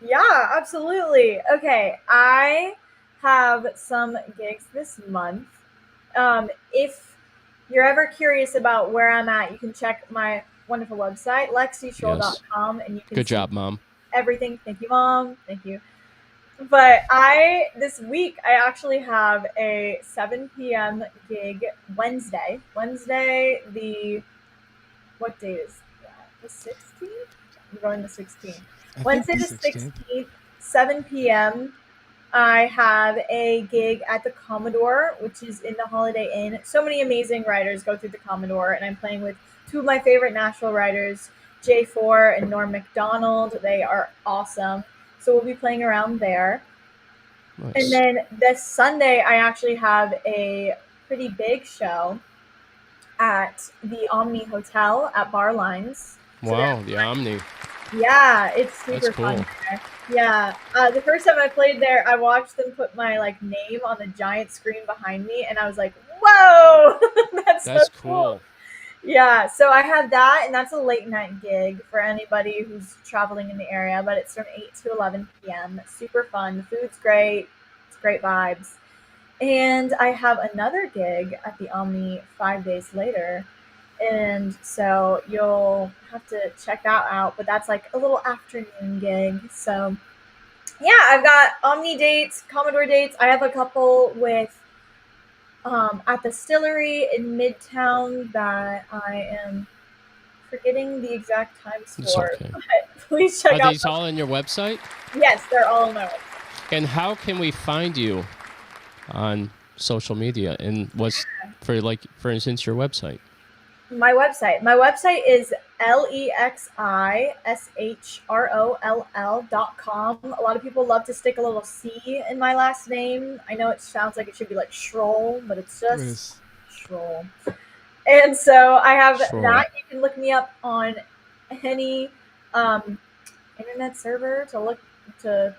Yeah, absolutely. Okay, I have some gigs this month. If you're ever curious about where I'm at, you can check my wonderful website, LexiShroll.com, and you can Good job, Mom. everything. Thank you, Mom. Thank you. But this week I actually have a 7 p.m. gig Wednesday. What date is that? The 16th? I'm going the 16th. I think Wednesday the the 16th. 16th, 7 p.m. I have a gig at the Commodore, which is in the Holiday Inn. So many amazing writers go through the Commodore, and I'm playing with two of my favorite Nashville writers, J4 and Norm MacDonald. They are awesome. So we'll be playing around there. And Nice. then this Sunday, I actually have a pretty big show at the Omni Hotel at Bar Lines. So Wow, the Omni. yeah, it's That's super fun cool. there. Yeah, the first time I played there, I watched them put my name on the giant screen behind me, and I was like, "Whoa, that's so That's cool!" cool. Yeah, so I have that, and that's a late night gig for anybody who's traveling in the area. But it's from 8 to 11 p.m. Super fun. The food's great. It's great vibes. And I have another gig at the Omni 5 days later. And so you'll have to check that out. But that's like a little afternoon gig. So yeah, I've got Omni dates, Commodore dates. I have a couple with at the Stillery in Midtown that I am forgetting the exact times It's for. okay. But please check Are out. these all on your website? Yes, they're all on my website. And how can we find you on social media? And what's for instance, your website? My website is lexishrol.com. A lot of people love to stick a little C in my last name. I know it sounds like it should be like Shroll, but it's It just is. Shroll. And so I have Shroll. that. You can look me up on any internet server to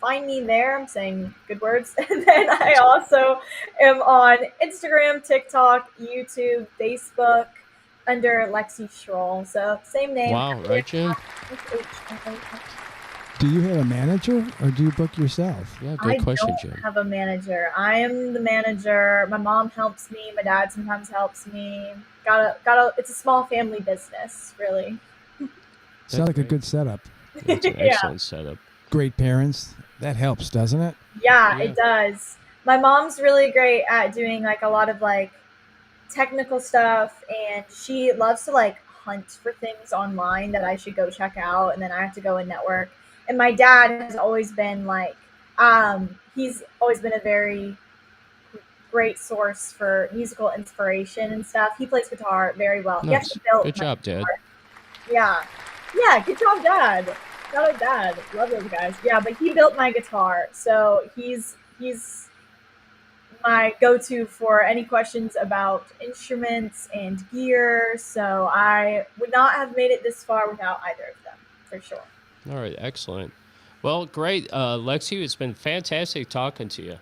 find me there. I'm saying good words. And then I also am on Instagram, TikTok, YouTube, Facebook under Lexi Shroll. So same name. Wow, right, Jim? Do you have a manager or do you book yourself? Yeah, I good question, don't Jim. have a manager. I am the manager. My mom helps me. My dad sometimes helps me. It's a small family business, really. Sounds like a great. good setup. That's an Yeah. excellent setup. Great parents. That helps, doesn't it? Yeah, Yeah. it does. My mom's really great at doing a lot of technical stuff, and she loves to hunt for things online that I should go check out, and then I have to go and network. And my dad has always been he's always been a very great source for musical inspiration and stuff. He plays guitar very well. He Nice. actually built Good my job, Dad. guitar. Yeah, good job, Dad. Shout out, Dad. Love those guys. Yeah, but he built my guitar, so he's my go-to for any questions about instruments and gear. So I would not have made it this far without either of them, for sure. All right, excellent. Well, great. Lexi, it's been fantastic talking to you.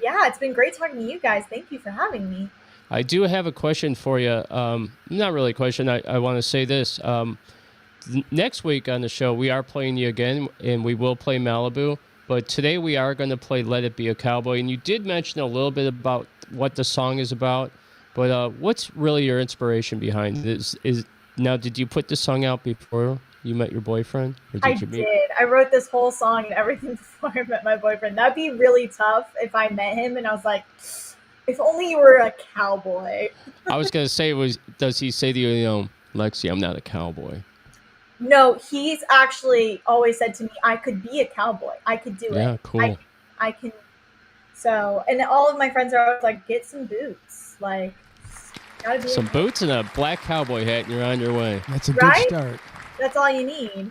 Yeah, it's been great talking to you guys. Thank you for having me. I do have a question for you. Not really a question. I want to say this. Next week on the show, we are playing you again, and we will play Malibu. But today we are going to play Let It Be a Cowboy. And you did mention a little bit about what the song is about. But what's really your inspiration behind this? Now, did you put the song out before you met your boyfriend? Or I you meet? did. I wrote this whole song and everything before I met my boyfriend. That'd be really tough if I met him and I was like, if only you were a cowboy. I was going to say, does he say to you, Lexi, I'm not a cowboy? No, he's actually always said to me, I could be a cowboy. I could do it. Yeah, cool. I can. So, and all of my friends are always like, get some boots. Gotta be Some boots and a black cowboy hat, and you're on your way. That's a Right? good start. That's all you need.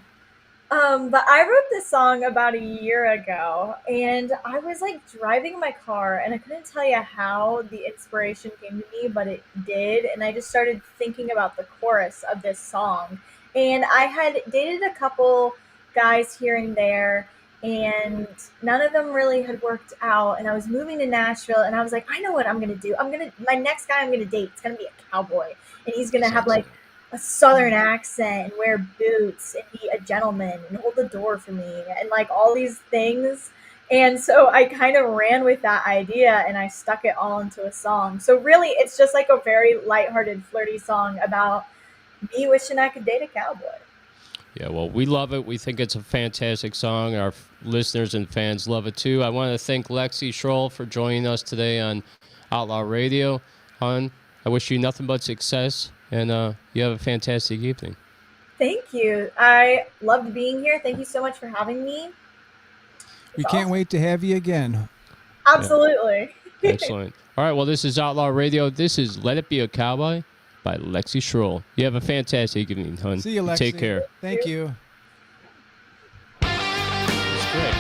But I wrote this song about a year ago, and I was driving my car, and I couldn't tell you how the inspiration came to me, but it did. And I just started thinking about the chorus of this song. And I had dated a couple guys here and there, and none of them really had worked out. And I was moving to Nashville, and I was like, I know what I'm gonna do. My next guy I'm gonna date, it's gonna be a cowboy, and he's gonna have a southern accent and wear boots and be a gentleman and hold the door for me and all these things. And so I kind of ran with that idea and I stuck it all into a song. So really it's just a very lighthearted, flirty song about me wishing I could date a cowboy. Yeah, well, we love it. We think it's a fantastic song. Our listeners and fans love it too. I want to thank Lexi Shroll for joining us today on Outlaw Radio. Hon, I wish you nothing but success, and you have a fantastic evening. Thank you. I loved being here. Thank you so much for having me. We can't wait to have you again. Absolutely. Excellent. All right, well, this is Outlaw Radio. This is Let It Be a Cowboy by Lexi Shroll. You have a fantastic evening, hon. See you, Lexi. Take care. Thank you. That's great.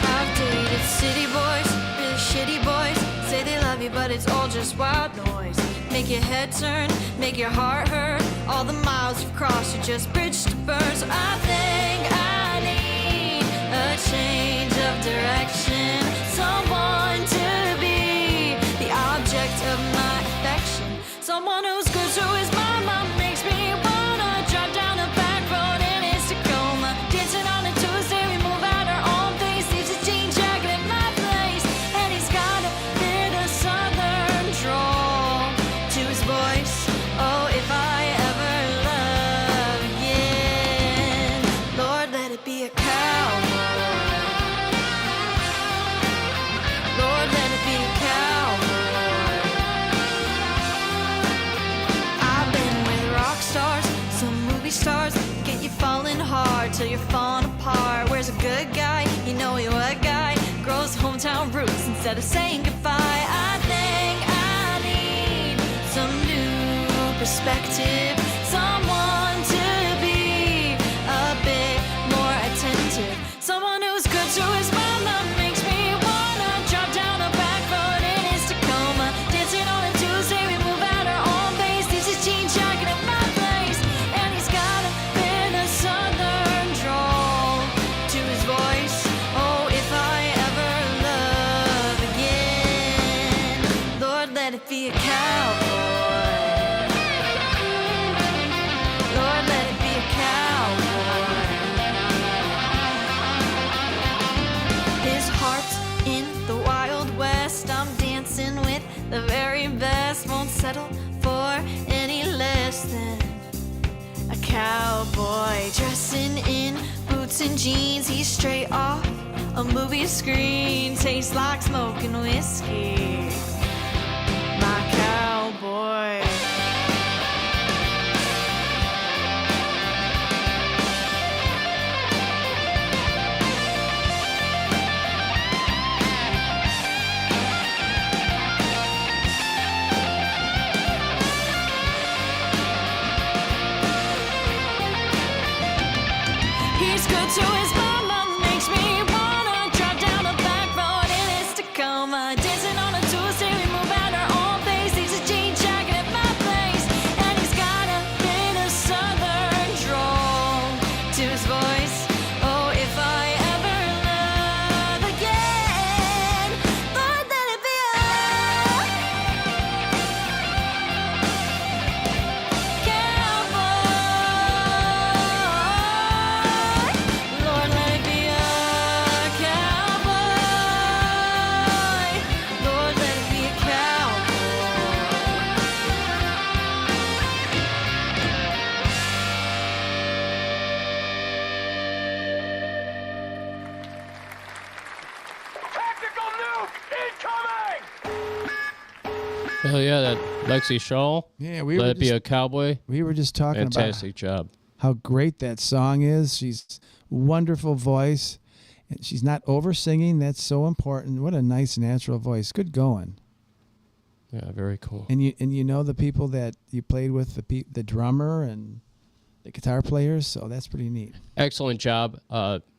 I've dated city boys, really shitty boys. Say they love you, but it's all just wild noise. Make your head turn, make your heart hurt. All the miles you've crossed, you just bridge to burn. So I think I need a change of direction. Someone to be the object of my affection. Someone who's good to his mama makes me wanna drive down a back road in his Tacoma. Dancing on a Tuesday, we move at our own pace. Leaves a jean jacket at my place, and he's got a bit of southern drawl to his voice. Oh, if I ever love again, Lord, let it be a cowboy. Lord, let it be a cowboy. I've been with rock stars, some movie stars, get you falling hard till you're falling apart. Where's a good guy? You know what guy grows hometown roots instead of saying goodbye. I think I need some new perspective, someone to be a bit more attentive, someone who's good to his mama makes me wanna drop down a back road in his Tacoma. Dancing on a Tuesday, we move at our own pace. Leaves his jean jacket at my place, and he's got a bit of southern drawl to his voice. Oh, if I ever love again, Lord, let it be a cowboy. Lord, let it be a cowboy. His heart's in the Wild West. I'm dancing with the very best. Won't settle for any less than a cowboy. Dressing in boots and jeans, he's straight off a movie screen. Tastes like smoking whiskey, my cowboy. He's good to his mama, makes me wanna drive down a back road in his Tacoma. Dancing on a Tuesday, we move at our own pace. Leaves a jean jacket at my place, and he's got a bit of southern drawl to his voice. Oh, if I ever love again, Lord, let it be a cowboy. Lord, let it be a cowboy. Lord, let it be a cowboy. Tactical nuke incoming! Hell yeah, that Lexi Shroll. Yeah, we Let were It Be just, a Cowboy. we were just talking Fantastic job. about how great that song is. She's wonderful voice. And she's not over singing. That's so important. What a nice natural voice. Good going. Yeah, very cool. And you know the people that you played with, the drummer and the guitar players. So that's pretty neat. Excellent job.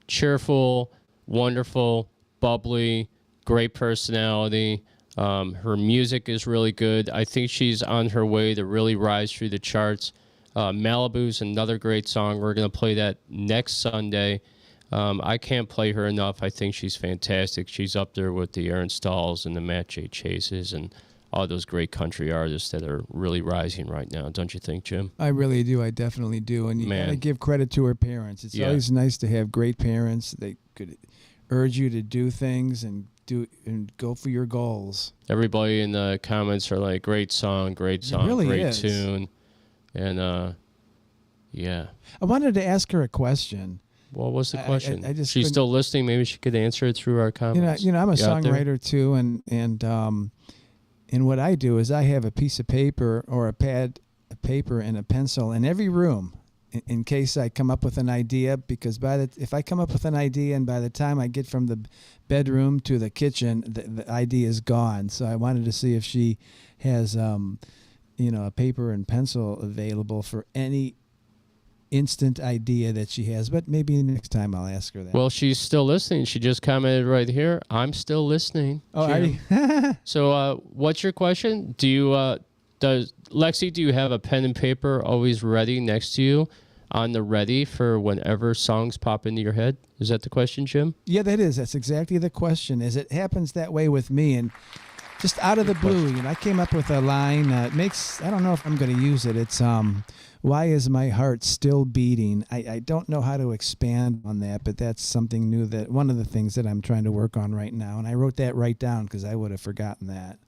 Cheerful, wonderful, bubbly, great personality. Her music is really good. I think she's on her way to really rise through the charts. Malibu's another great song. We're going to play that next Sunday. I can't play her enough. I think she's fantastic. She's up there with the Aaron Stalls and the Matt J. Chases and all those great country artists that are really rising right now. Don't you think, Jim? I really do. I definitely do. And you got to give credit to her parents. It's always nice to have great parents. They could urge you to do things and do and go for your goals. Everybody in the comments are like, great song, great really great is. tune. And, yeah. I wanted to ask her a question. What was the question? I just She's couldn't- still listening. Maybe she could answer it through our comments. I'm a You out there? songwriter too, and what I do is I have a piece of paper or a pad of paper and a pencil in every room in case I come up with an idea, because if I come up with an idea and by the time I get from the bedroom to the kitchen, the idea is gone. So I wanted to see if she has a paper and pencil available for any instant idea that she has, but maybe next time I'll ask her that. Well, she's still listening. She just commented right here. I'm still listening. Oh, Jim. are you? So, what's your question? Do you Lexi? Do you have a pen and paper always ready next to you, on the ready for whenever songs pop into your head? Is that the question, Jim? Yeah, that is. That's exactly the question. Is it happens that way with me, and just out of the blue, I came up with a line. It makes, I don't know if I'm going to use it. It's why is my heart still beating? I don't know how to expand on that, but that's something new, that one of the things that I'm trying to work on right now. And I wrote that right down because I would have forgotten that.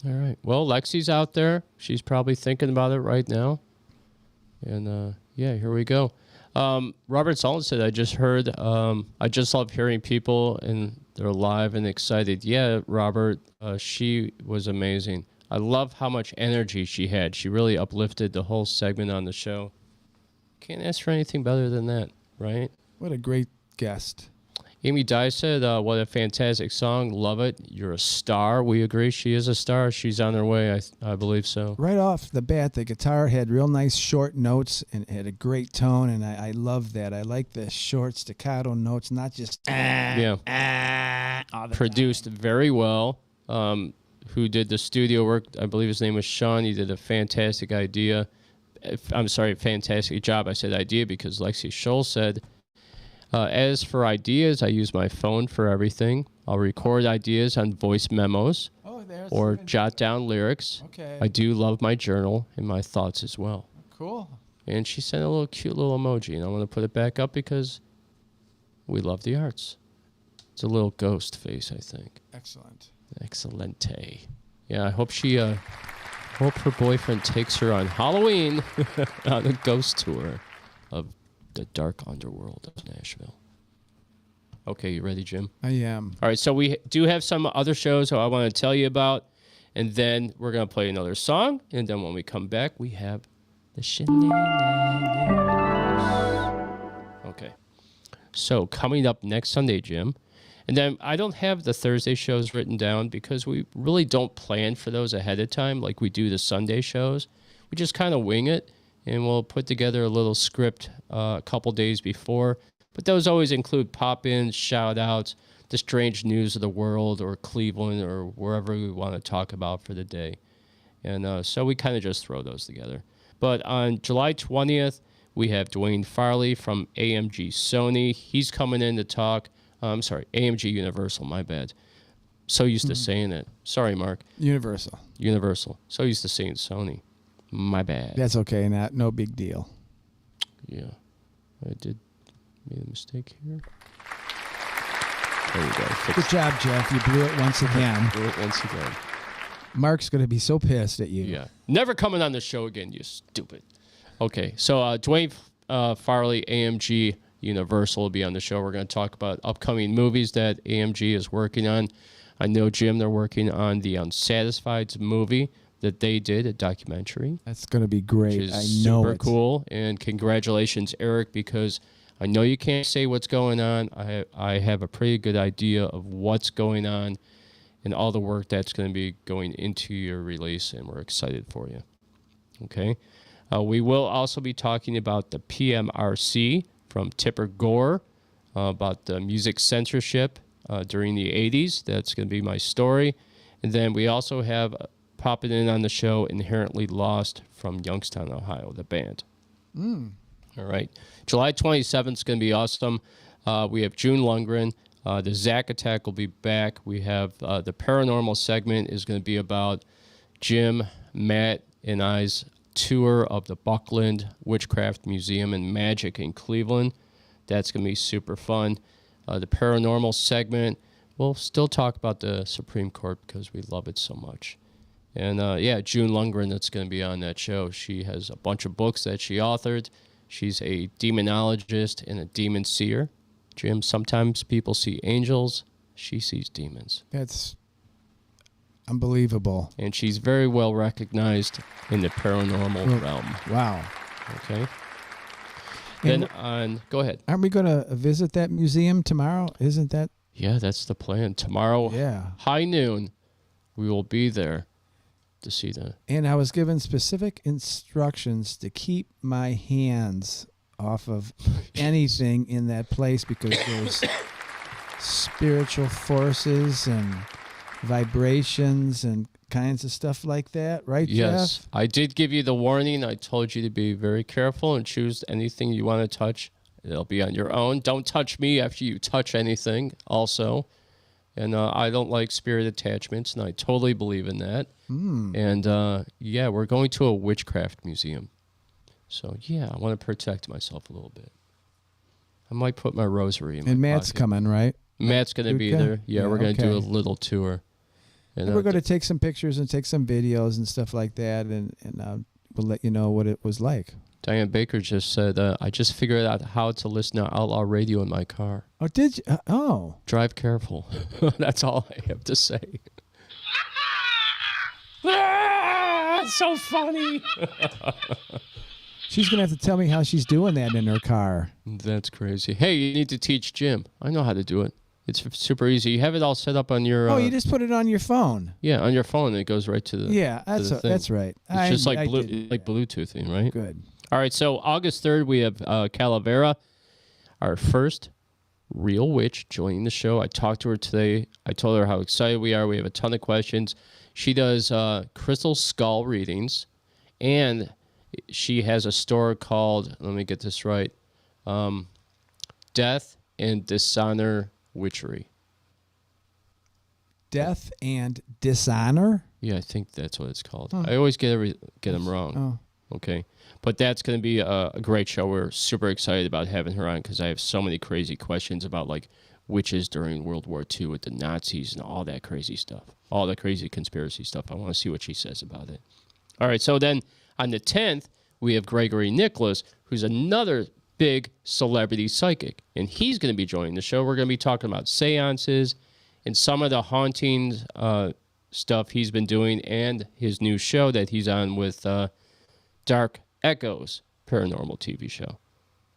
All right. Well, Lexi's out there. She's probably thinking about it right now. And yeah, here we go. Robert Sullivan said, I just heard, I just love hearing people and they're live and excited. Yeah, Robert, she was amazing. I love how much energy she had. She really uplifted the whole segment on the show. Can't ask for anything better than that, right? What a great guest. Amy Dye said, what a fantastic song. Love it. You're a star. We agree. She is a star. She's on her way. I believe so. Right off the bat, the guitar had real nice short notes and had a great tone, and I love that. I like the short staccato notes, not just all the produced time. Very well. Who did the studio work? I believe his name was Sean. He did a fantastic fantastic job. I said idea because Lexi Shroll said, as for ideas, I use my phone for everything. I'll record ideas on voice memos or jot down lyrics. Okay. I do love my journal and my thoughts as well. Cool. And she sent a little cute little emoji, and I want to put it back up because we love the arts. It's a little ghost face, I think. Excellent. Excellente. Yeah, I hope hope her boyfriend takes her on Halloween on a ghost tour of the dark underworld of Nashville. Okay, you ready, Jim? I am. All right, so we do have some other shows I want to tell you about, and then we're going to play another song, and then when we come back, we have the shenanigans. Okay. So coming up next Sunday, Jim, and then I don't have the Thursday shows written down because we really don't plan for those ahead of time like we do the Sunday shows. We just kind of wing it, and we'll put together a little script a couple days before. But those always include pop-ins, shout-outs, the strange news of the world or Cleveland or wherever we want to talk about for the day. And so we kind of just throw those together. But on July 20th, we have Dwayne Farley from AMG Sony. He's coming in to talk. AMG Universal, my bad. So used to saying it. Sorry, Mark. Universal. So used to saying Sony. My bad. That's okay. No big deal. Yeah. I made a mistake here. There we go. Good job, Jeff. You blew it once again. Again. Mark's going to be so pissed at you. Yeah. Never coming on the show again, you stupid. Okay. So Dwayne Farley, AMG Universal will be on the show. We're going to talk about upcoming movies that AMG is working on. I know, Jim, they're working on the Unsatisfieds movie that they did, a documentary. That's going to be great. Which is I know super cool. And congratulations, Eric, because I know you can't say what's going on. I have a pretty good idea of what's going on and all the work that's going to be going into your release, and we're excited for you. Okay? We will also be talking about the PMRC from Tipper Gore, about the music censorship during the 80s. That's going to be my story. And then we also have popping in on the show Inherently Lost from Youngstown, Ohio, the band. All right. July 27th is going to be awesome. We have June Lundgren. The Zack Attack will be back. We have the Paranormal segment is going to be about Jim, Matt, and I's tour of the Buckland Witchcraft Museum and Magic in Cleveland. That's going to be super fun. The Paranormal segment we'll still talk about the Supreme Court because we love it so much. And June Lundgren that's going to be on that show. She has a bunch of books that she authored. She's a demonologist and a demon seer. Jim, sometimes people see angels. She sees demons. That's unbelievable. And she's very well recognized in the paranormal realm. Wow. Okay. And Then go ahead. aren't we going to visit that museum tomorrow? Isn't that? Yeah, that's the plan. Tomorrow, high noon, we will be there to see the... And I was given specific instructions to keep my hands off of anything in that place because there's spiritual forces and vibrations and kinds of stuff like that, right, Yes. Jeff? I did give you the warning. I told you to be very careful and choose anything you want to touch. It'll be on your own. Don't touch me after you touch anything also. And I don't like spirit attachments, and I totally believe in that. And, we're going to a witchcraft museum. So, I want to protect myself a little bit. I might put my rosary in my And Matt's pocket. coming, right? Matt's going to be there. Yeah, we're going to do a okay. little tour. And we're going to take some pictures and take some videos and stuff like that, and we'll let you know what it was like. Diane Baker just said, I just figured out how to listen to Outlaw Radio in my car. Oh, did you? Oh. Drive careful. That's all I have to say. It's so funny. She's going to have to tell me how she's doing that in her car. That's crazy. Hey, you need to teach Jim. I know how to do it. It's super easy. You have it all set up on your... you just put it on your phone. Yeah, on your phone. And it goes right to the... Yeah, to the thing. that's right. It's just like did Bluetoothing, right? Good. All right, so August 3rd, we have Calavera, our first real witch, joining the show. I talked to her today. I told her how excited we are. We have a ton of questions. She does crystal skull readings, and she has a store called, let me get this right, Death and Dishonor Witchery. Death and Dishonor? Yeah, I think that's what it's called. I always get them wrong. Oh. Okay. But that's going to be a great show. We're super excited about having her on because I have so many crazy questions about, like, witches during World War II with the Nazis and all that crazy stuff. All the crazy conspiracy stuff. I want to see what she says about it. All right, so then on the 10th, we have Gregory Nicholas, who's another big celebrity psychic. And he's going to be joining the show. We're going to be talking about seances and some of the hauntings stuff he's been doing and his new show that he's on with Dark Echoes Paranormal TV show.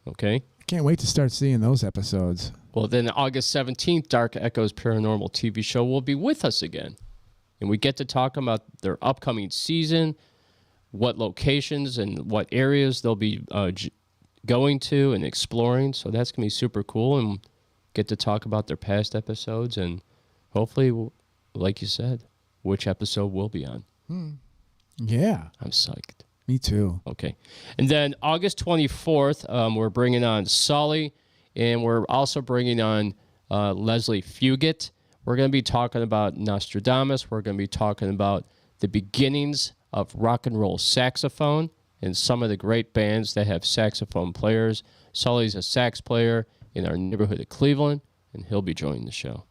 Okay? I can't wait to start seeing those episodes. Well, then August 17th, Dark Echoes Paranormal TV show will be with us again. And we get to talk about their upcoming season, what locations and what areas they'll be going to and exploring. So that's going to be super cool. And get to talk about their past episodes. And hopefully, like you said, which episode we'll be on. Yeah. I'm psyched. Me too. Okay. And then August 24th, we're bringing on Sully, and we're also bringing on Leslie Fugit. We're going to be talking about Nostradamus. We're going to be talking about the beginnings of rock and roll saxophone and some of the great bands that have saxophone players. Sully's a sax player in our neighborhood of Cleveland, and he'll be joining the show.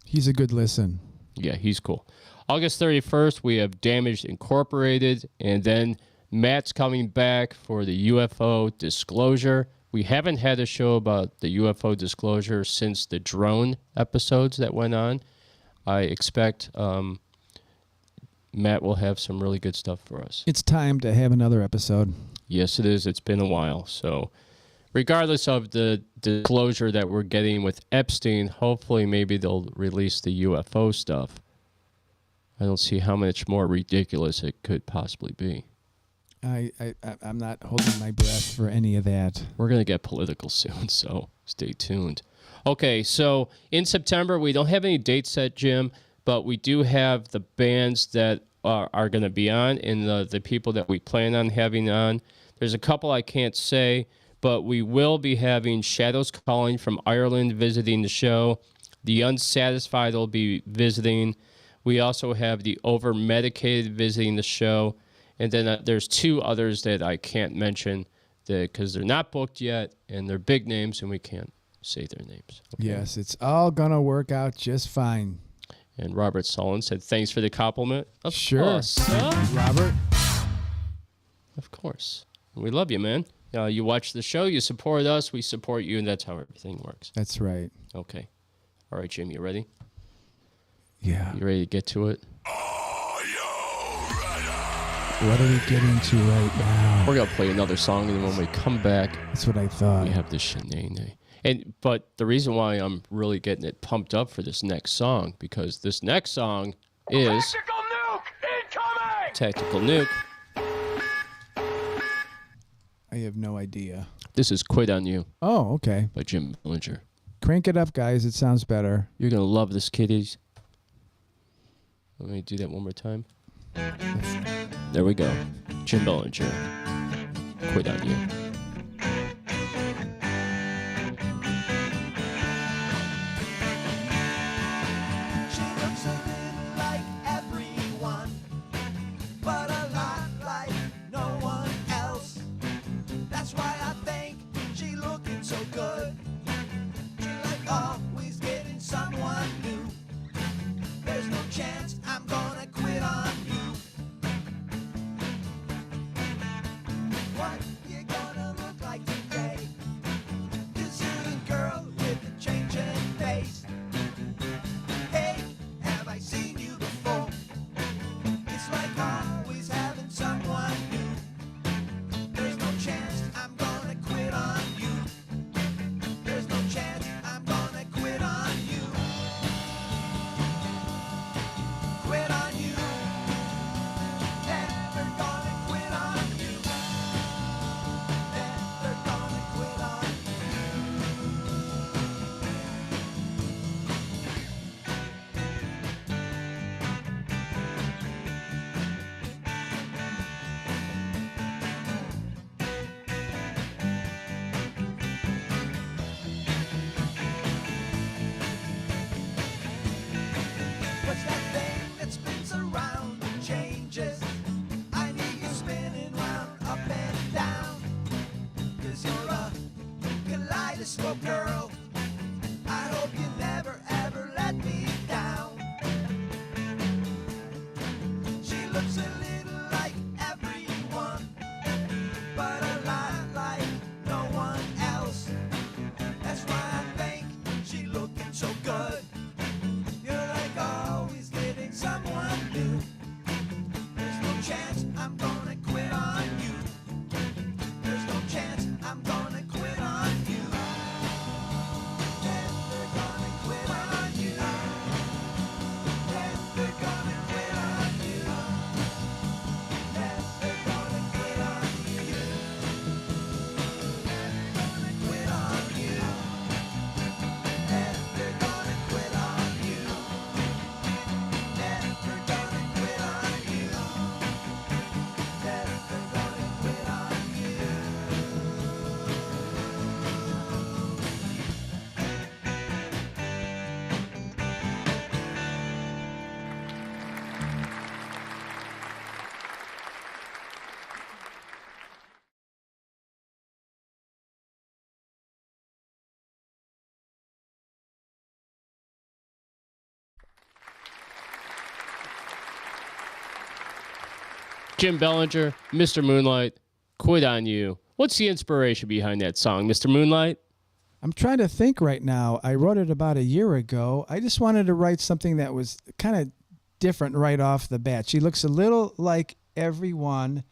He's a good listen. Yeah, he's cool. August 31st, we have Damaged Incorporated, and then Matt's coming back for the UFO disclosure. We haven't had a show about the UFO disclosure since the drone episodes that went on. I expect Matt will have some really good stuff for us. It's time to have another episode. Yes, it is. It's been a while. So regardless of the disclosure that we're getting with Epstein, hopefully maybe they'll release the UFO stuff. I don't see how much more ridiculous it could possibly be. I'm not holding my breath for any of that. We're going to get political soon, so stay tuned. Okay, so in September, we don't have any dates set, Jim, but we do have the bands that are going to be on and the people that we plan on having on. There's a couple I can't say, but we will be having Shadows Calling from Ireland visiting the show. The Unsatisfied will be visiting. We also have the Over-Medicated visiting the show. And then there's two others that I can't mention because they're not booked yet, and they're big names, and we can't say their names. Okay? Yes, it's all going to work out just fine. And Robert Sullen said, thanks for the compliment. Of course. Robert. Of course. We love you, man. You watch the show, you support us, we support you, and that's how everything works. That's right. Okay. All right, Jim, you ready? Yeah. You ready to get to it? What are we getting to right now? We're going to play another song, and then when we come back, that's what I thought. We have this shenanigans. But the reason why I'm really getting it pumped up for this next song, because this next song is Tactical nuke incoming! Tactical Nuke. I have no idea. This is Quit on You. Oh, okay. By Jim Bellinger. Crank it up, guys. It sounds better. You're going to love this, kiddies. Let me do that one more time. There we go. Jim Bellinger. Quit on You. Jim Bellinger, Mr. Moonlight, Quit on You. What's the inspiration behind that song, Mr. Moonlight? I'm trying to think right now. I wrote it about a year ago. I just wanted to write something that was kind of different right off the bat. She looks a little like everyone.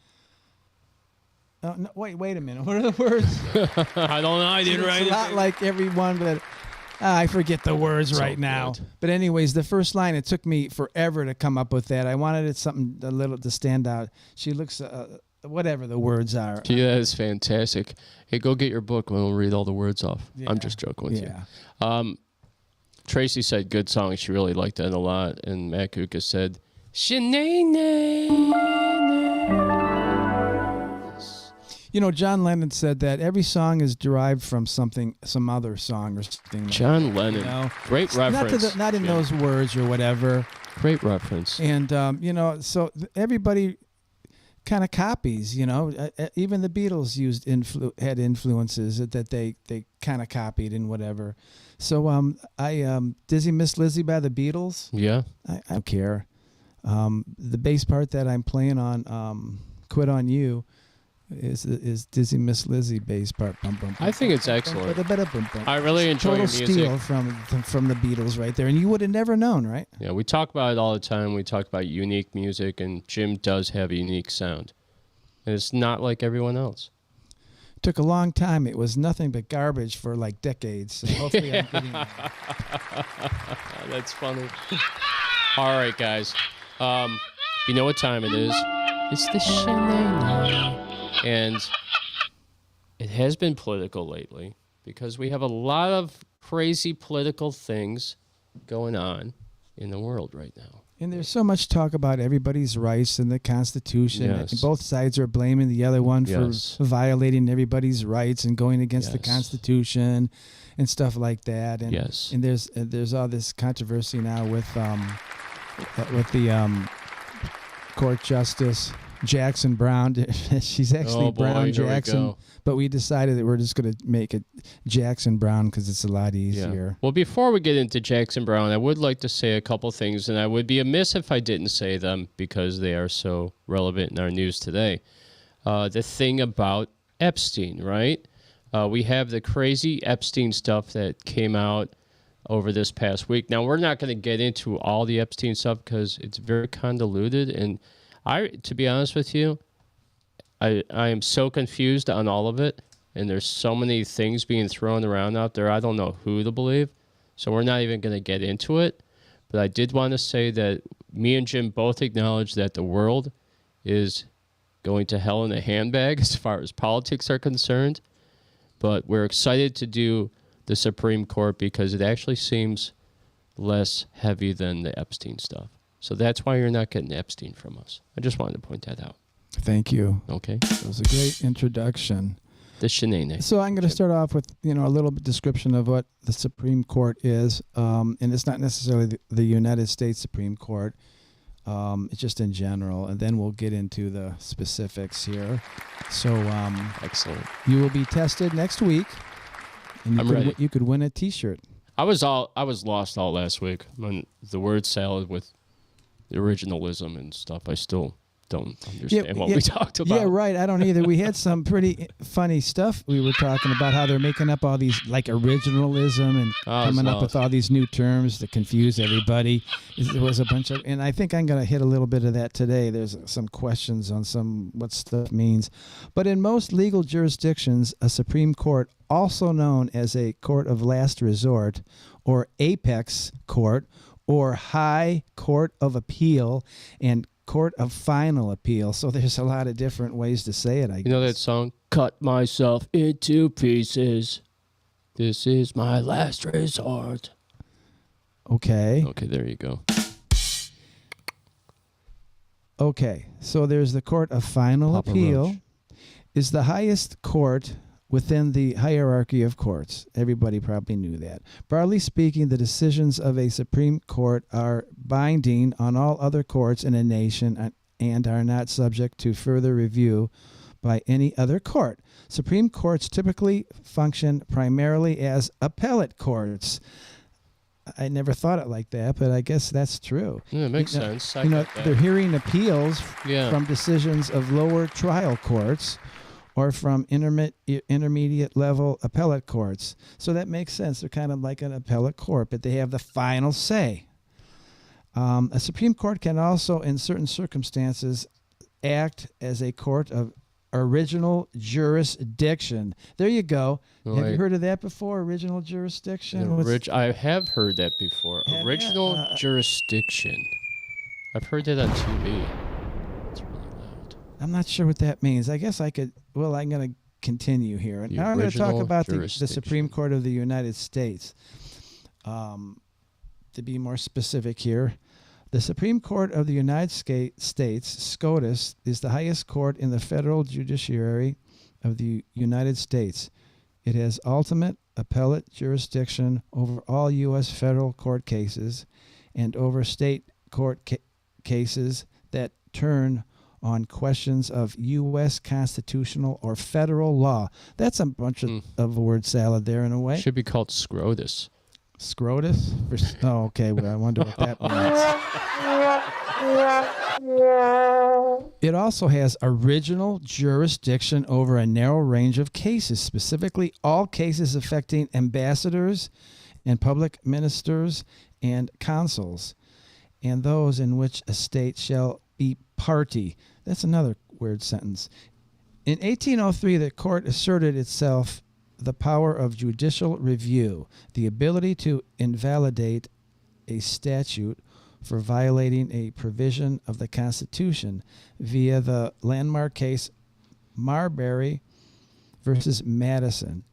Oh, no, wait a minute. What are the words? I don't know. I didn't write it. Not like everyone, but I forget the words right now. Good. But anyways, the first line, it took me forever to come up with that. I wanted it something a little to stand out. She looks, whatever the words are. Yeah, that is fantastic. Hey, go get your book and we'll read all the words off. Yeah. I'm just joking with you. Tracy said good song. She really liked that a lot. And Matt Kuka said, You know, John Lennon said that every song is derived from something, some other song or something. John Lennon. You know? Great reference. Not in those words or whatever. Great reference. And, you know, so everybody kind of copies, you know. Even the Beatles had influences that they kind of copied and whatever. So Dizzy Miss Lizzy by the Beatles. Yeah. I don't care. The bass part that I'm playing on Quit On You is Dizzy Miss Lizzy bass part. I think it's excellent. I really enjoy your music. Total steal from the Beatles right there, and you would have never known, right? Yeah, we talk about it all the time. We talk about unique music, and Jim does have a unique sound. And it's not like everyone else. It took a long time. It was nothing but garbage for like decades. So hopefully I'm getting there. That's funny. All right, guys. You know what time it is. It's the Shenanigans. And it has been political lately because we have a lot of crazy political things going on in the world right now. And there's so much talk about everybody's rights and the Constitution. Yes. And both sides are blaming the other one for violating everybody's rights and going against the Constitution and stuff like that. And, and there's all this controversy now with the court justice Jackson Brown. She's actually Brown Jackson, but we decided that we're just going to make it Jackson Brown because it's a lot easier. Well, before we get into Jackson Brown, I would like to say a couple things, and I would be amiss if I didn't say them because they are so relevant in our news today. The thing about Epstein, right? We have the crazy Epstein stuff that came out over this past week. Now, we're not going to get into all the Epstein stuff because it's very convoluted, and to be honest with you, I am so confused on all of it, and there's so many things being thrown around out there. I don't know who to believe, so we're not even going to get into it. But I did want to say that me and Jim both acknowledge that the world is going to hell in a handbag as far as politics are concerned. But we're excited to do the Supreme Court because it actually seems less heavy than the Epstein stuff. So that's why you're not getting Epstein from us. I just wanted to point that out. Thank you. Okay. That was a great introduction. The shenanigans. So I'm going to start off with, a little bit description of what the Supreme Court is. And it's not necessarily the United States Supreme Court. It's just in general. And then we'll get into the specifics here. So excellent. You will be tested next week. And I'm ready. You could win a T-shirt. I was lost all last week on the word salad with the originalism and stuff. I still don't understand what we talked about. Yeah, right. I don't either. We had some pretty funny stuff. We were talking about how they're making up all these like originalism and coming up with all these new terms to confuse everybody. There was a bunch of, and I think I'm going to hit a little bit of that today. There's some questions on what stuff means. But in most legal jurisdictions, a Supreme Court, also known as a court of last resort or apex court or high court of appeal and court of final appeal. So there's a lot of different ways to say it, I guess. You know that song, Cut Myself into Pieces. This is my last resort. Okay. Okay, there you go. Okay, so there's the court of final appeal. Roach. Is the highest court within the hierarchy of courts. Everybody probably knew that. Broadly speaking, the decisions of a Supreme Court are binding on all other courts in a nation and are not subject to further review by any other court. Supreme Courts typically function primarily as appellate courts. I never thought it like that, but I guess that's true. Yeah, it makes sense. They're hearing appeals from decisions of lower trial courts or from intermediate level appellate courts. So that makes sense. They're kind of like an appellate court, but they have the final say. A Supreme Court can also, in certain circumstances, act as a court of original jurisdiction. There you go. Have you heard of that before? Original jurisdiction? I have heard that before. Original jurisdiction. I've heard that on TV. It's really loud. I'm not sure what that means. I guess I could. Well, I'm going to continue here. Now I'm going to talk about the Supreme Court of the United States. To be more specific here, the Supreme Court of the United States, SCOTUS, is the highest court in the federal judiciary of the United States. It has ultimate appellate jurisdiction over all U.S. federal court cases and over state court cases that turn on questions of U.S. constitutional or federal law. That's a bunch of word salad there in a way. Should be called Scrotus. Scrotus? Oh, okay. Well, I wonder what that means. It also has original jurisdiction over a narrow range of cases, specifically all cases affecting ambassadors and public ministers and consuls, and those in which a state shall be party. That's another weird sentence. In 1803, the court asserted itself the power of judicial review, the ability to invalidate a statute for violating a provision of the Constitution via the landmark case Marbury versus Madison.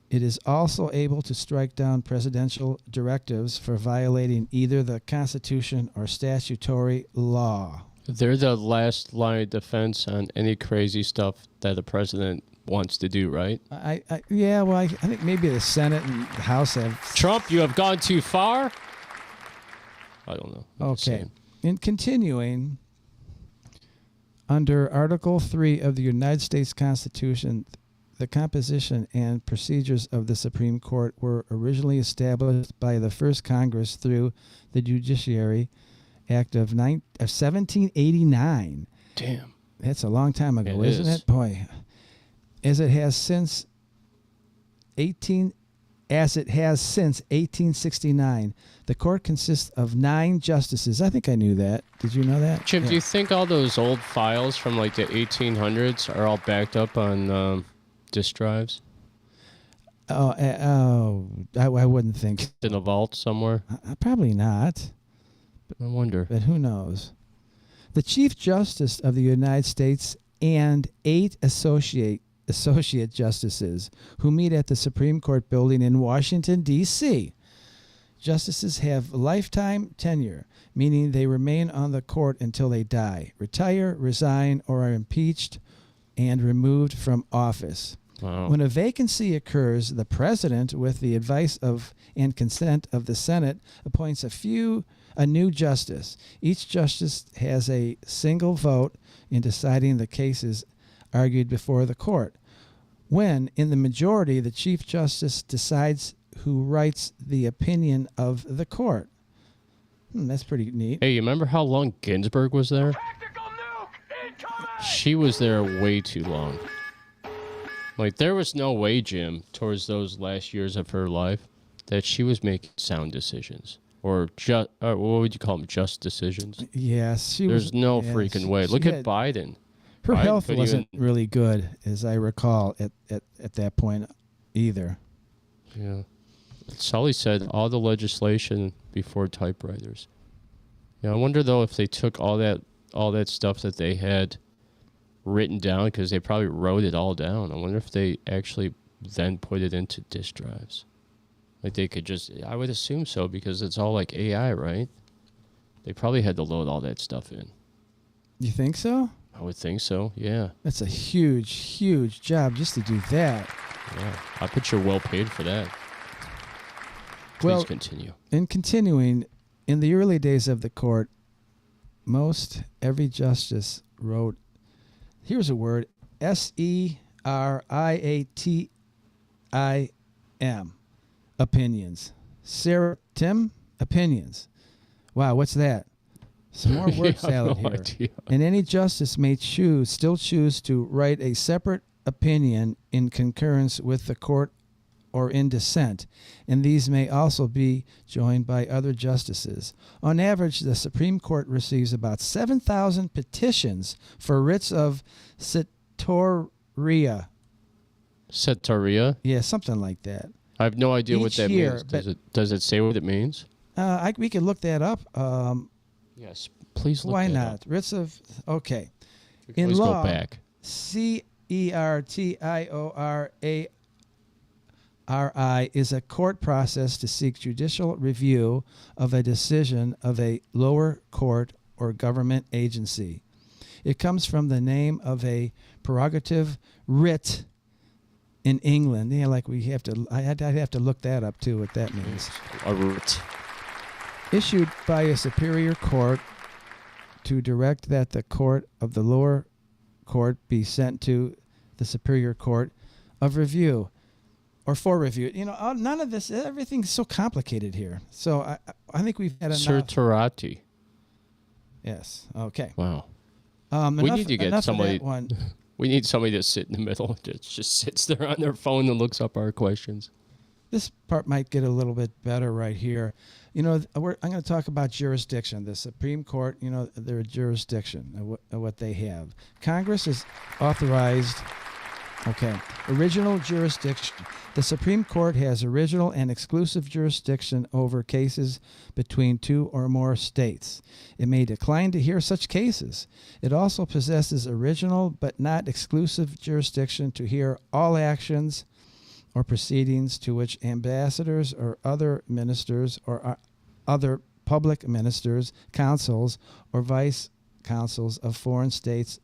It is also able to strike down presidential directives for violating either the Constitution or statutory law. They're the last line of defense on any crazy stuff that the president wants to do, right? I think maybe the Senate and the House have... Trump, you have gone too far? I don't know. Okay. In continuing, under Article 3 of the United States Constitution, the composition and procedures of the Supreme Court were originally established by the first Congress through the Judiciary Act of 1789. Damn. That's a long time ago, isn't it? Boy. As it has since 1869, the court consists of 9 justices. I think I knew that. Did you know that? Jim, do you think all those old files from like the 1800s are all backed up on disk drives? I wouldn't think. In a vault somewhere? Probably not. I wonder. But who knows? The Chief Justice of the United States and 8 associate justices who meet at the Supreme Court building in Washington, D.C. Justices have lifetime tenure, meaning they remain on the court until they die, retire, resign, or are impeached and removed from office. Wow. When a vacancy occurs, the president, with the advice of and consent of the Senate, appoints a new justice. Each justice has a single vote in deciding the cases argued before the court. When, in the majority, the Chief Justice decides who writes the opinion of the court. That's pretty neat. Hey, you remember how long Ginsburg was there? She was there way too long. Like, there was no way, Jim, towards those last years of her life, that she was making sound decisions. Or just, what would you call them, just decisions? Yes. There's no freaking way. Look at Biden. Her health wasn't really good, as I recall, at that point either. Yeah. Sully said all the legislation before typewriters. Yeah, I wonder, though, if they took all that stuff that they had written down, because they probably wrote it all down. I wonder if they actually then put it into disk drives. Like they could just, I would assume so, because it's all like AI, right? They probably had to load all that stuff in. You think so? I would think so, yeah. That's a huge, huge job just to do that. Yeah, I bet you're well paid for that. Please continue. In continuing, in the early days of the court, every justice wrote, here's a word, SERIATIM, opinions. Sarah, Tim, opinions. Wow, what's that? Some more word salad here. Idea. And any justice may still choose to write a separate opinion in concurrence with the court or in dissent, and these may also be joined by other justices. On average, the Supreme Court receives about 7,000 petitions for writs of certiorari. Certiorari? Yeah, something like that. I have no idea what that means. Does it say what it means? We could look that up. Yes, please look Why that not? up. Writs of, okay. In law, go back. CERTIORARI is a court process to seek judicial review of a decision of a lower court or government agency. It comes from the name of a prerogative writ in England. Yeah, like I'd have to look that up too, what that means. A writ. Issued by a superior court to direct that the court of the lower court be sent to the Superior Court of Review or for review. None of this, everything's so complicated here. So I think we've had enough. Certiorari. Yes. Okay. Wow. We need to get somebody. One. We need somebody to sit in the middle that just sits there on their phone and looks up our questions. This part might get a little bit better right here. I'm going to talk about jurisdiction. The Supreme Court, their jurisdiction, of what they have. Congress is authorized. Okay. Original jurisdiction. The Supreme Court has original and exclusive jurisdiction over cases between two or more states. It may decline to hear such cases. It also possesses original but not exclusive jurisdiction to hear all actions or proceedings to which ambassadors or other ministers or other public ministers, consuls, or vice consuls of foreign states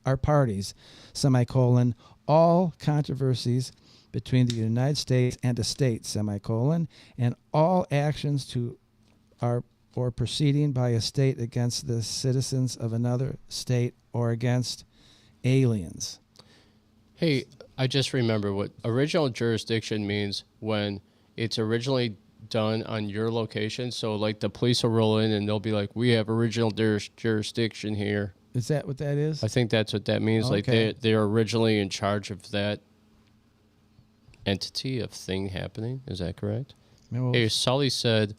are parties, all controversies between the United States and a state, and all actions to or proceeding by a state against the citizens of another state or against aliens. Hey, I just remember what original jurisdiction means when it's originally done on your location. So, like, the police will roll in and they'll be like, we have original jurisdiction here. Is that what that is? I think that's what that means. Okay. Like, they're originally in charge of that entity of thing happening. Is that correct? Hey, Sully said,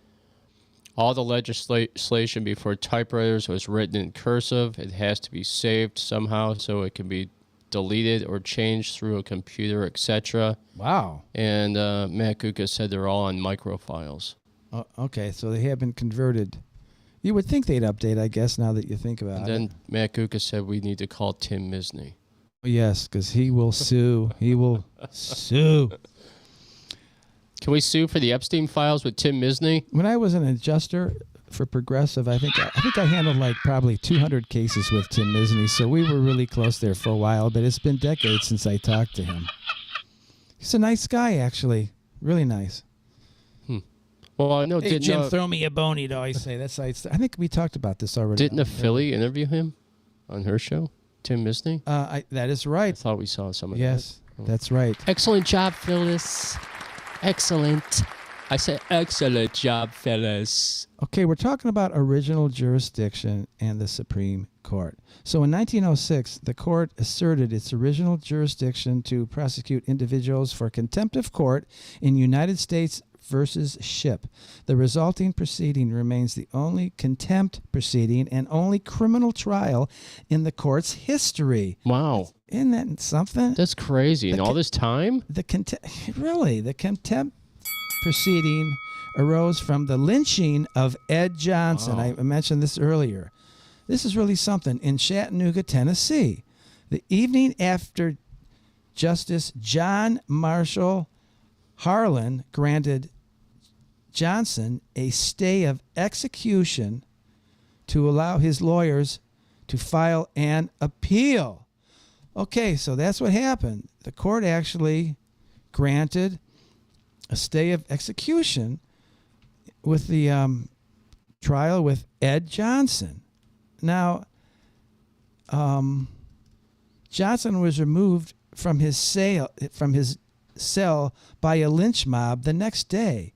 all the legislation before typewriters was written in cursive. It has to be saved somehow so it can be deleted or changed through a computer, etc. Wow. And Matt Guka said they're all on microfiles. Okay, so they have been converted. You would think they'd update, I guess, now that you think about and it. then Matt Guka said we need to call Tim Misney. Yes, because he will sue. He will sue. Can we sue for the Epstein files with Tim Misney? When I was an adjuster for Progressive, I think I handled like probably 200 cases with Tim Misney, so we were really close there for a while, but it's been decades since I talked to him. He's a nice guy, actually. Really nice. Well, I know. Hey, Jim, throw me a bone, he'd always say. I think we talked about this already. Didn't a Philly interview him on her show? Tim Misney? That is right. I thought we saw some of that. Yes, that's right. Excellent job, Phyllis. Excellent. I said excellent job, Phyllis. Okay, we're talking about original jurisdiction and the Supreme Court. So in 1906, the court asserted its original jurisdiction to prosecute individuals for contempt of court in United States versus Ship. The resulting proceeding remains the only contempt proceeding and only criminal trial in the court's history. Wow. Isn't that something? That's crazy. In all this time? The contempt proceeding arose from the lynching of Ed Johnson. Wow. I mentioned this earlier. This is really something. In Chattanooga, Tennessee, the evening after Justice John Marshall Harlan granted Johnson a stay of execution to allow his lawyers to file an appeal. Okay, so that's what happened. The court actually granted a stay of execution with the trial with Ed Johnson. Now, Johnson was removed from his cell by a lynch mob the next day,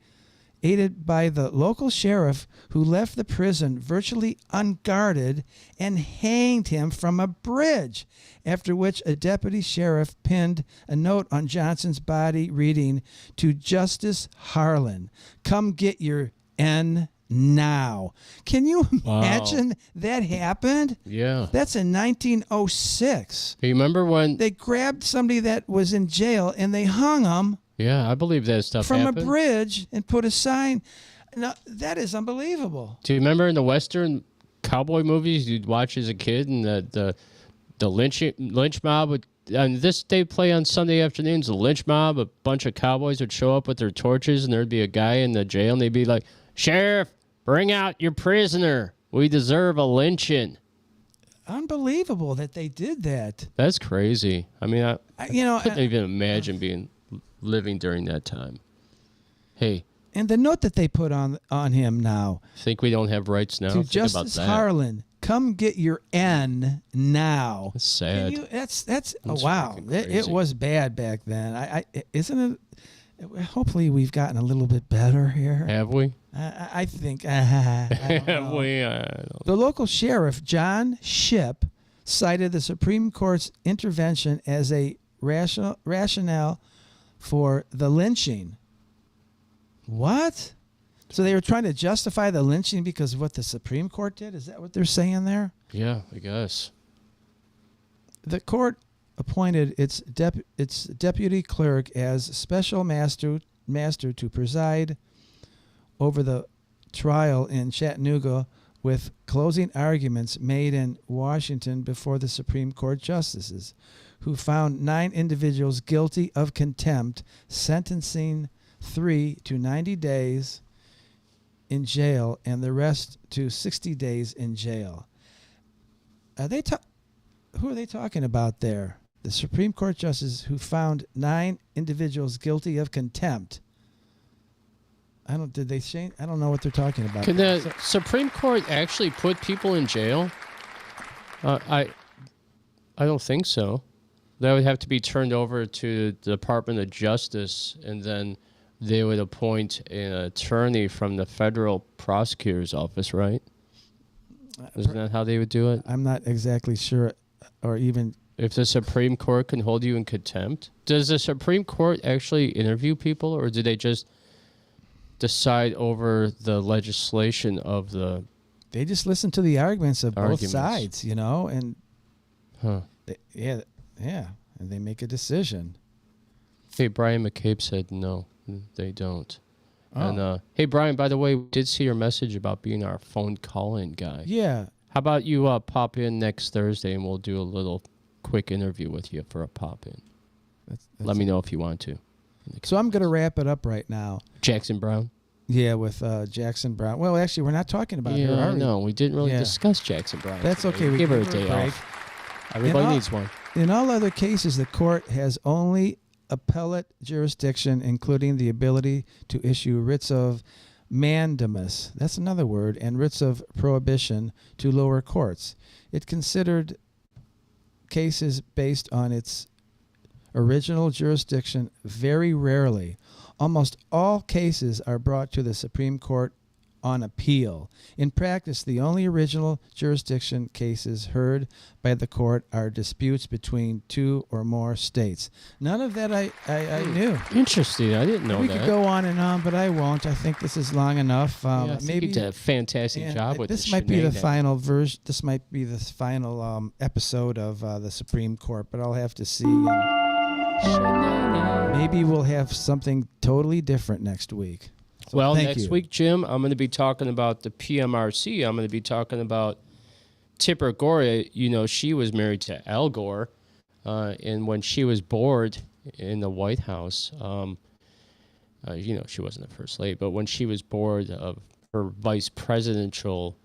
aided by the local sheriff who left the prison virtually unguarded and hanged him from a bridge, after which a deputy sheriff pinned a note on Johnson's body reading, "To Justice Harlan, come get your N now." Can you imagine that happened? Yeah. That's in 1906. You remember when They grabbed somebody that was in jail and they hung him Yeah, I believe that stuff from happened. a bridge and put a sign. Now, that is unbelievable. Do you remember in the Western cowboy movies you'd watch as a kid, and the lynch mob would, and this they play on Sunday afternoons, the lynch mob, a bunch of cowboys would show up with their torches, and there'd be a guy in the jail, and they'd be like, "Sheriff, bring out your prisoner. We deserve a lynching." Unbelievable that they did that. That's crazy. I mean, I couldn't I- even imagine living during that time. Hey, and the note that they put on him now, think we don't have rights now? to Think about Justice that. Harlan, come get your N now. That's sad. That's wow. fucking It crazy. was bad back then. I isn't it? Hopefully we've gotten a little bit better here. Have we? I think. I don't Have know. we? I don't The local sheriff, John Shipp, cited the Supreme Court's intervention as a rationale for the lynching. What? So they were trying to justify the lynching because of what the Supreme Court did? Is that what they're saying there? Yeah, I guess. The court appointed its deputy clerk as special master to preside over the trial in Chattanooga, with closing arguments made in Washington before the Supreme Court justices, who found 9 individuals guilty of contempt, sentencing 3 to 90 days in jail and the rest to 60 days in jail. Who are they talking about there? The Supreme Court justices who found 9 individuals guilty of contempt. I don't know what they're talking about. Can the Supreme Court actually put people in jail? I don't think so. That would have to be turned over to the Department of Justice, and then they would appoint an attorney from the federal prosecutor's office, right? Isn't that how they would do it? I'm not exactly sure, or even... If the Supreme Court can hold you in contempt? Does the Supreme Court actually interview people, or do they just decide over the legislation of the... They just listen to the arguments of Arguments. both sides, and... Huh. And they make a decision. Hey, Brian McCabe said no, they don't. Oh. And hey, Brian, by the way, we did see your message about being our phone call-in guy. Yeah. How about you pop in next Thursday, and we'll do a little quick interview with you for a pop-in. Let me know if you want to. So I'm going to wrap it up right now. Jackson Brown? Yeah, with Jackson Brown. Well, actually, we're not talking about her, Yeah, are we? no, we didn't really Yeah. discuss Jackson Brown. That's today. okay. We Give her a give day break. off. Everybody needs one. In all other cases, the court has only appellate jurisdiction, including the ability to issue writs of mandamus, that's another word, and writs of prohibition to lower courts. It considered cases based on its original jurisdiction very rarely. Almost all cases are brought to the Supreme Court on appeal. In practice, the only original jurisdiction cases heard by the court are disputes between 2 or more states. None of that I knew. Interesting. I didn't know We that. could go on and on, but I won't. I think this is long enough. Yeah, I think maybe you did a fantastic yeah, job with this. Might be the shenanigan. final version. This might be the final episode of the Supreme Court, but I'll have to see. And maybe we'll have something totally different next week. So Well, thank next you. week, Jim, I'm going to be talking about the PMRC. I'm going to be talking about Tipper Gore. You know, she was married to Al Gore, and when she was bored in the White House, she wasn't the first lady, but when she was bored of her vice presidential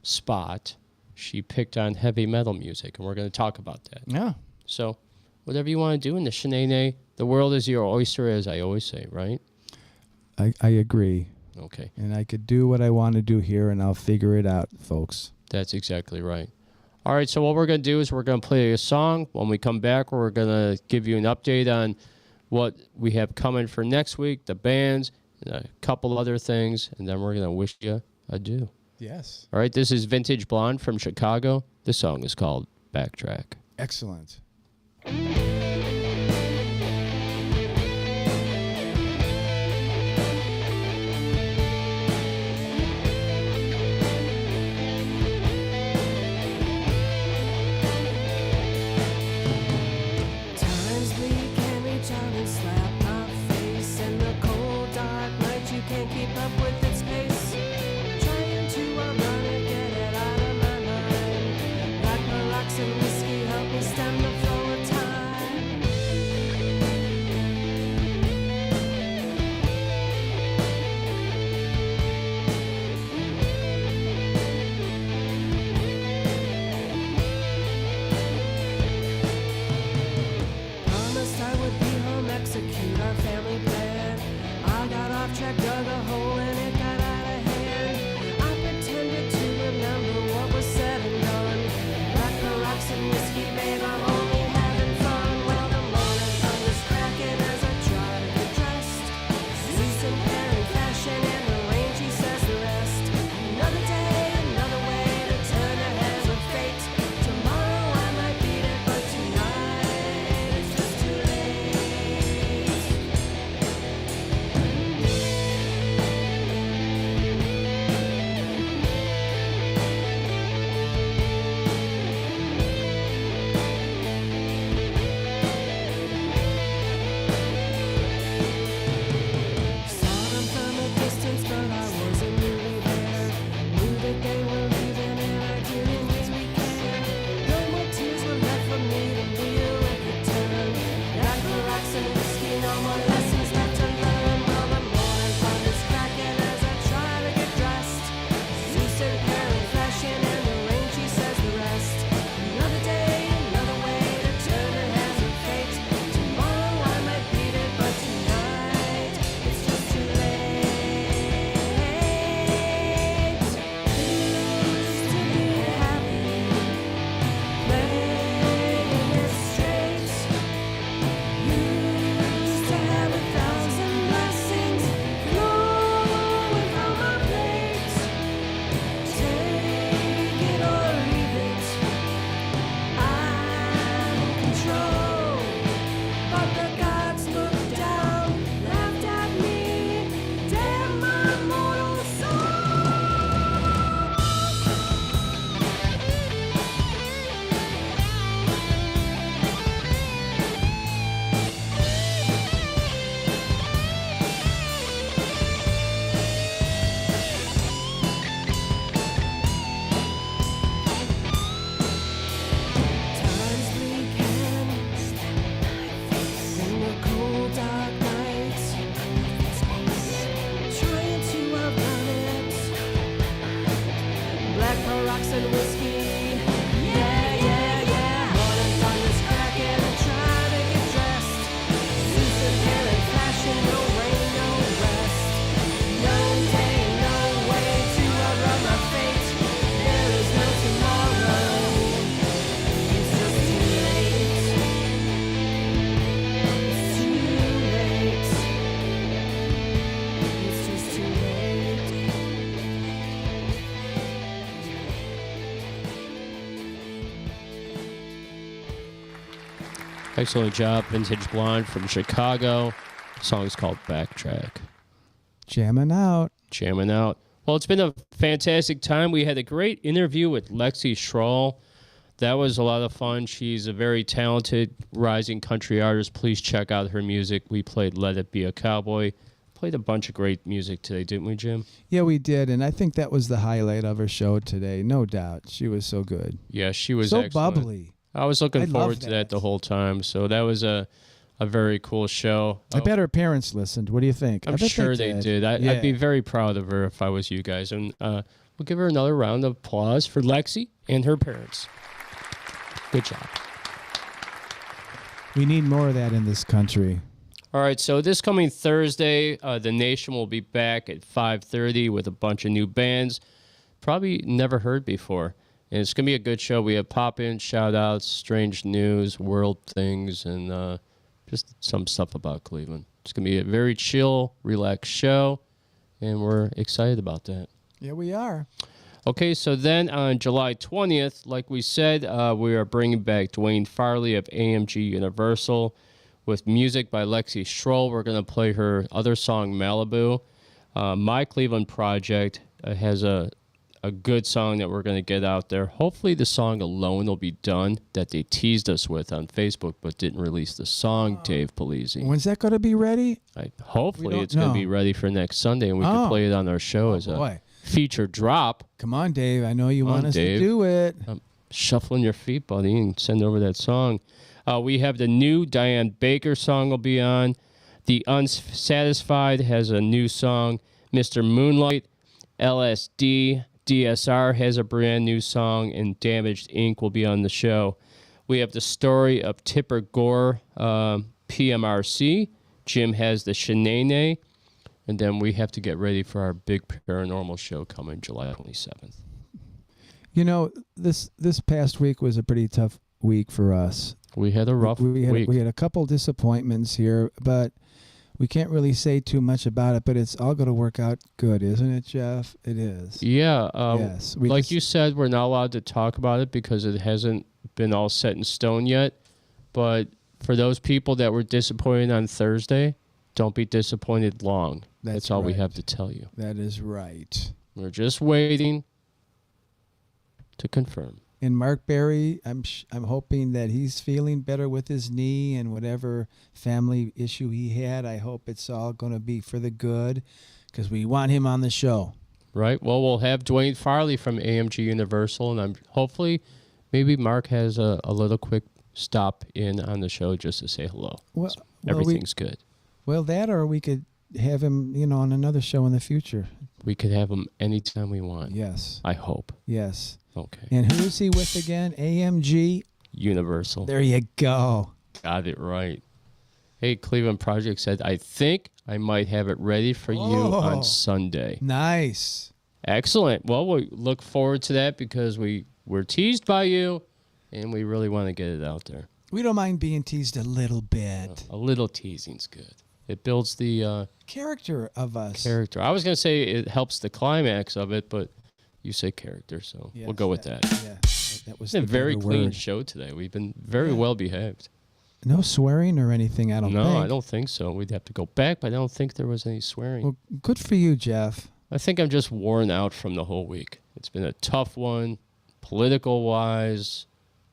spot, she picked on heavy metal music, and we're going to talk about that. Yeah. So, whatever you want to do in the shenanigans, the world is your oyster, as I always say, right? I agree. Okay. And I could do what I want to do here, and I'll figure it out, folks. That's exactly right. All right, so what we're going to do is we're going to play a song. When we come back, we're going to give you an update on what we have coming for next week, the bands, and a couple other things, and then we're going to wish you adieu. Yes. All right, this is Vintage Blonde from Chicago. This song is called Backtrack. Excellent. Times we can't reach out and slap my face. In the cold dark night you can't keep up with its pace. Trying to outrun it, get it out of my mind. Like my rocks and whiskey help me stem the Excellent job, Vintage Blonde from Chicago. The song is called Backtrack. Jamming out. Jamming out. Well, it's been a fantastic time. We had a great interview with Lexi Shroll. That was a lot of fun. She's a very talented rising country artist. Please check out her music. We played Let It Be a Cowboy. Played a bunch of great music today, didn't we, Jim? Yeah, we did, and I think that was the highlight of her show today. No doubt. She was so good. Yeah, she was so excellent. bubbly. I was looking forward to that the whole time. So that was a very cool show. I bet her parents listened. What do you think? I'm sure they did. I'd be very proud of her if I was you guys. And we'll give her another round of applause for Lexi and her parents. Good job. We need more of that in this country. All right, so this coming Thursday, the Nation will be back at 5:30 with a bunch of new bands, probably never heard before. And it's going to be a good show. We have pop-in, shout-outs, strange news, world things, and just some stuff about Cleveland. It's going to be a very chill, relaxed show, and we're excited about that. Yeah, we are. Okay, so then on July 20th, like we said, we are bringing back Dwayne Farley of AMG Universal with music by Lexi Shroll. We're going to play her other song, Malibu. My Cleveland Project has a good song that we're going to get out there. Hopefully the song alone will be done that they teased us with on Facebook but didn't release the song, Dave Polizzi. When's that going to be ready? Hopefully it's going to be ready for next Sunday, and we can play it on our show as a feature drop. Come on, Dave. I know you want us to do it. I'm shuffling your feet, buddy, and send over that song. We have the new Diane Baker song will be on. The Unsatisfied has a new song. Mr. Moonlight, LSD, DSR has a brand new song, and Damaged Ink will be on the show. We have the story of Tipper Gore, PMRC. Jim has the Shenane. And then we have to get ready for our big paranormal show coming July 27th. You know, this past week was a pretty tough week for us. We had a rough week. We had a couple disappointments here, but we can't really say too much about it. But it's all going to work out good, isn't it, Jeff? It is. Yeah. Yes. Like you said, we're not allowed to talk about it because it hasn't been all set in stone yet. But for those people that were disappointed on Thursday, don't be disappointed long. That's all we have to tell you. That is right. We're just waiting to confirm. And Mark Berry, I'm hoping that he's feeling better with his knee and whatever family issue he had. I hope it's all going to be for the good because we want him on the show. Right. Well, we'll have Dwayne Farley from AMG Universal, and hopefully maybe Mark has a little quick stop in on the show just to say hello. Well, so everything's good. Well, that or we could have him, on another show in the future. We could have him anytime we want. Yes. I hope. Yes. Okay. And who is he with again? AMG? Universal. There you go. Got it right. Hey, Cleveland Project said, I think I might have it ready for you on Sunday. Nice. Excellent. Well, we look forward to that because we're teased by you, and we really want to get it out there. We don't mind being teased a little bit. A little teasing's good. It builds the character of us. Character. I was going to say it helps the climax of it, but you say character, so we'll go with that. Yeah, that was a very clean word. show today. We've been very well behaved. No swearing or anything, I don't think. No, I don't think so. We'd have to go back, but I don't think there was any swearing. Well, good for you, Jeff. I think I'm just worn out from the whole week. It's been a tough one, political-wise,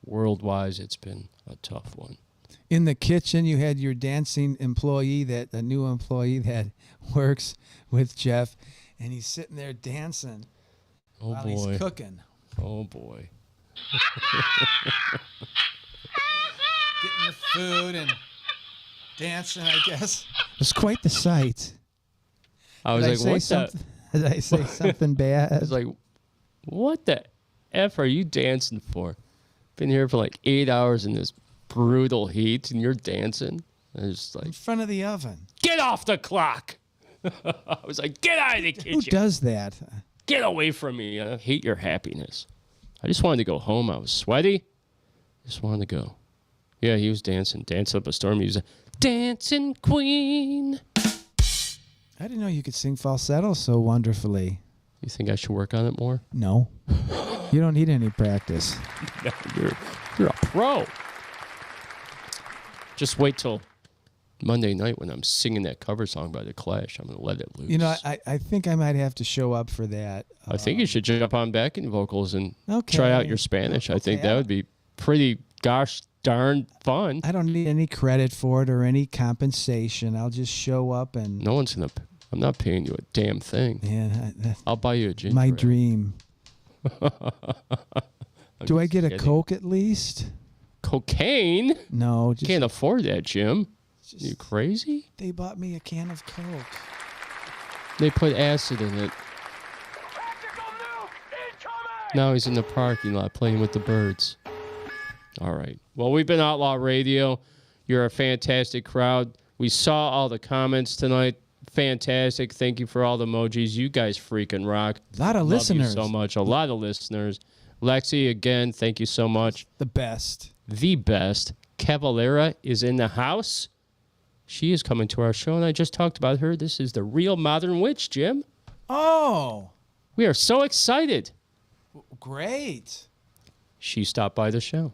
world-wise. It's been a tough one. In the kitchen, you had your dancing employee, the new employee that works with Jeff, and he's sitting there dancing while he's cooking. Oh, boy. Getting the food and dancing, I guess. It was quite the sight. I was like, what the? Did I say something bad? I was like, what the F are you dancing for? Been here for like 8 hours in this brutal heat, and you're dancing. I was like, in front of the oven. Get off the clock. I was like, get out of the kitchen. Who does that? Get away from me. I hate your happiness. I just wanted to go home. I was sweaty. Just wanted to go. Yeah, he was dancing up a storm. He was a dancing queen. I didn't know you could sing falsetto so wonderfully. You think I should work on it more? No. You don't need any practice. No, you're a pro. Just wait till Monday night when I'm singing that cover song by The Clash. I'm going to let it loose. You know, I think I might have to show up for that. I think you should jump on backing vocals and try out your Spanish. I think that would be pretty gosh darn fun. I don't need any credit for it or any compensation. I'll just show up and... No one's going to... I'm not paying you a damn thing. Yeah, I'll buy you a ginger my ale. dream. Do I get a Coke at least? Cocaine? No. Just, can't afford that, Jim. You crazy? They bought me a can of Coke. They put acid in it. Now he's in the parking lot playing with the birds. All right. Well, we've been Outlaw Radio. You're a fantastic crowd. We saw all the comments tonight. Fantastic. Thank you for all the emojis. You guys freaking rock. A lot of listeners. You so much. A lot of listeners. Lexi, again, thank you so much. The best. The best. Cavalera is in the house. She is coming to our show, and I just talked about her. This is the real modern witch, Jim. Oh. We are so excited. Great. She stopped by the show.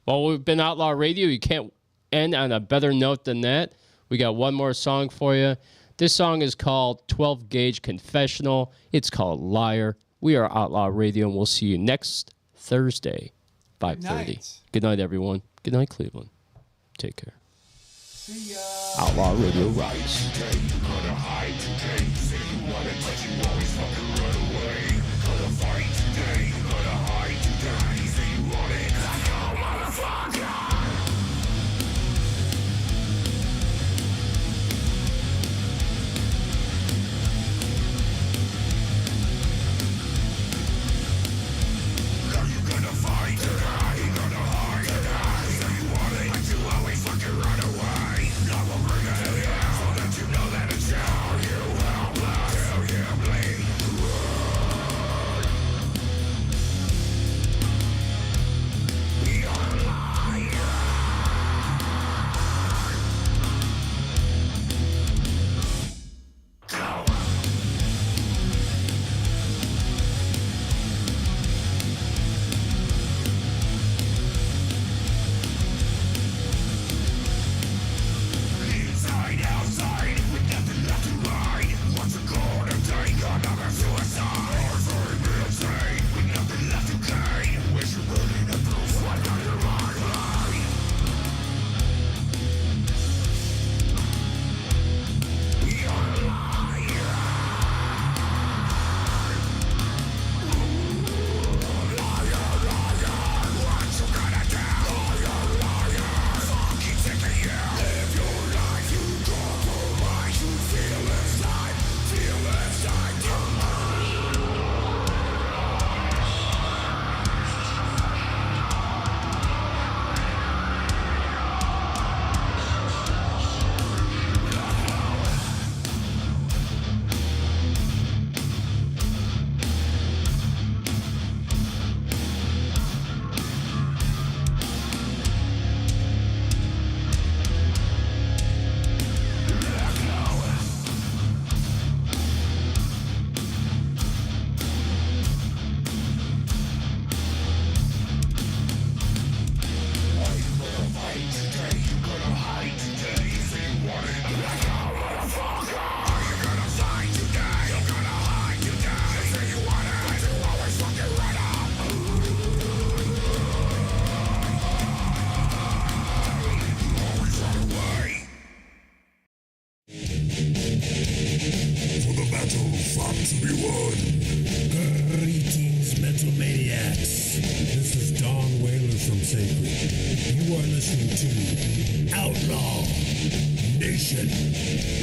Well, we've been Outlaw Radio. You can't end on a better note than that. We got one more song for you. This song is called 12 Gauge Confessional. It's called Liar. We are Outlaw Radio, and we'll see you next Thursday, 5:30. Good night, everyone. Good night, Cleveland. Take care. See ya. Outlaw Radio rocks. Greetings, mental maniacs. This is Don Whaler from Sacred. You are listening to Outlaw Nation.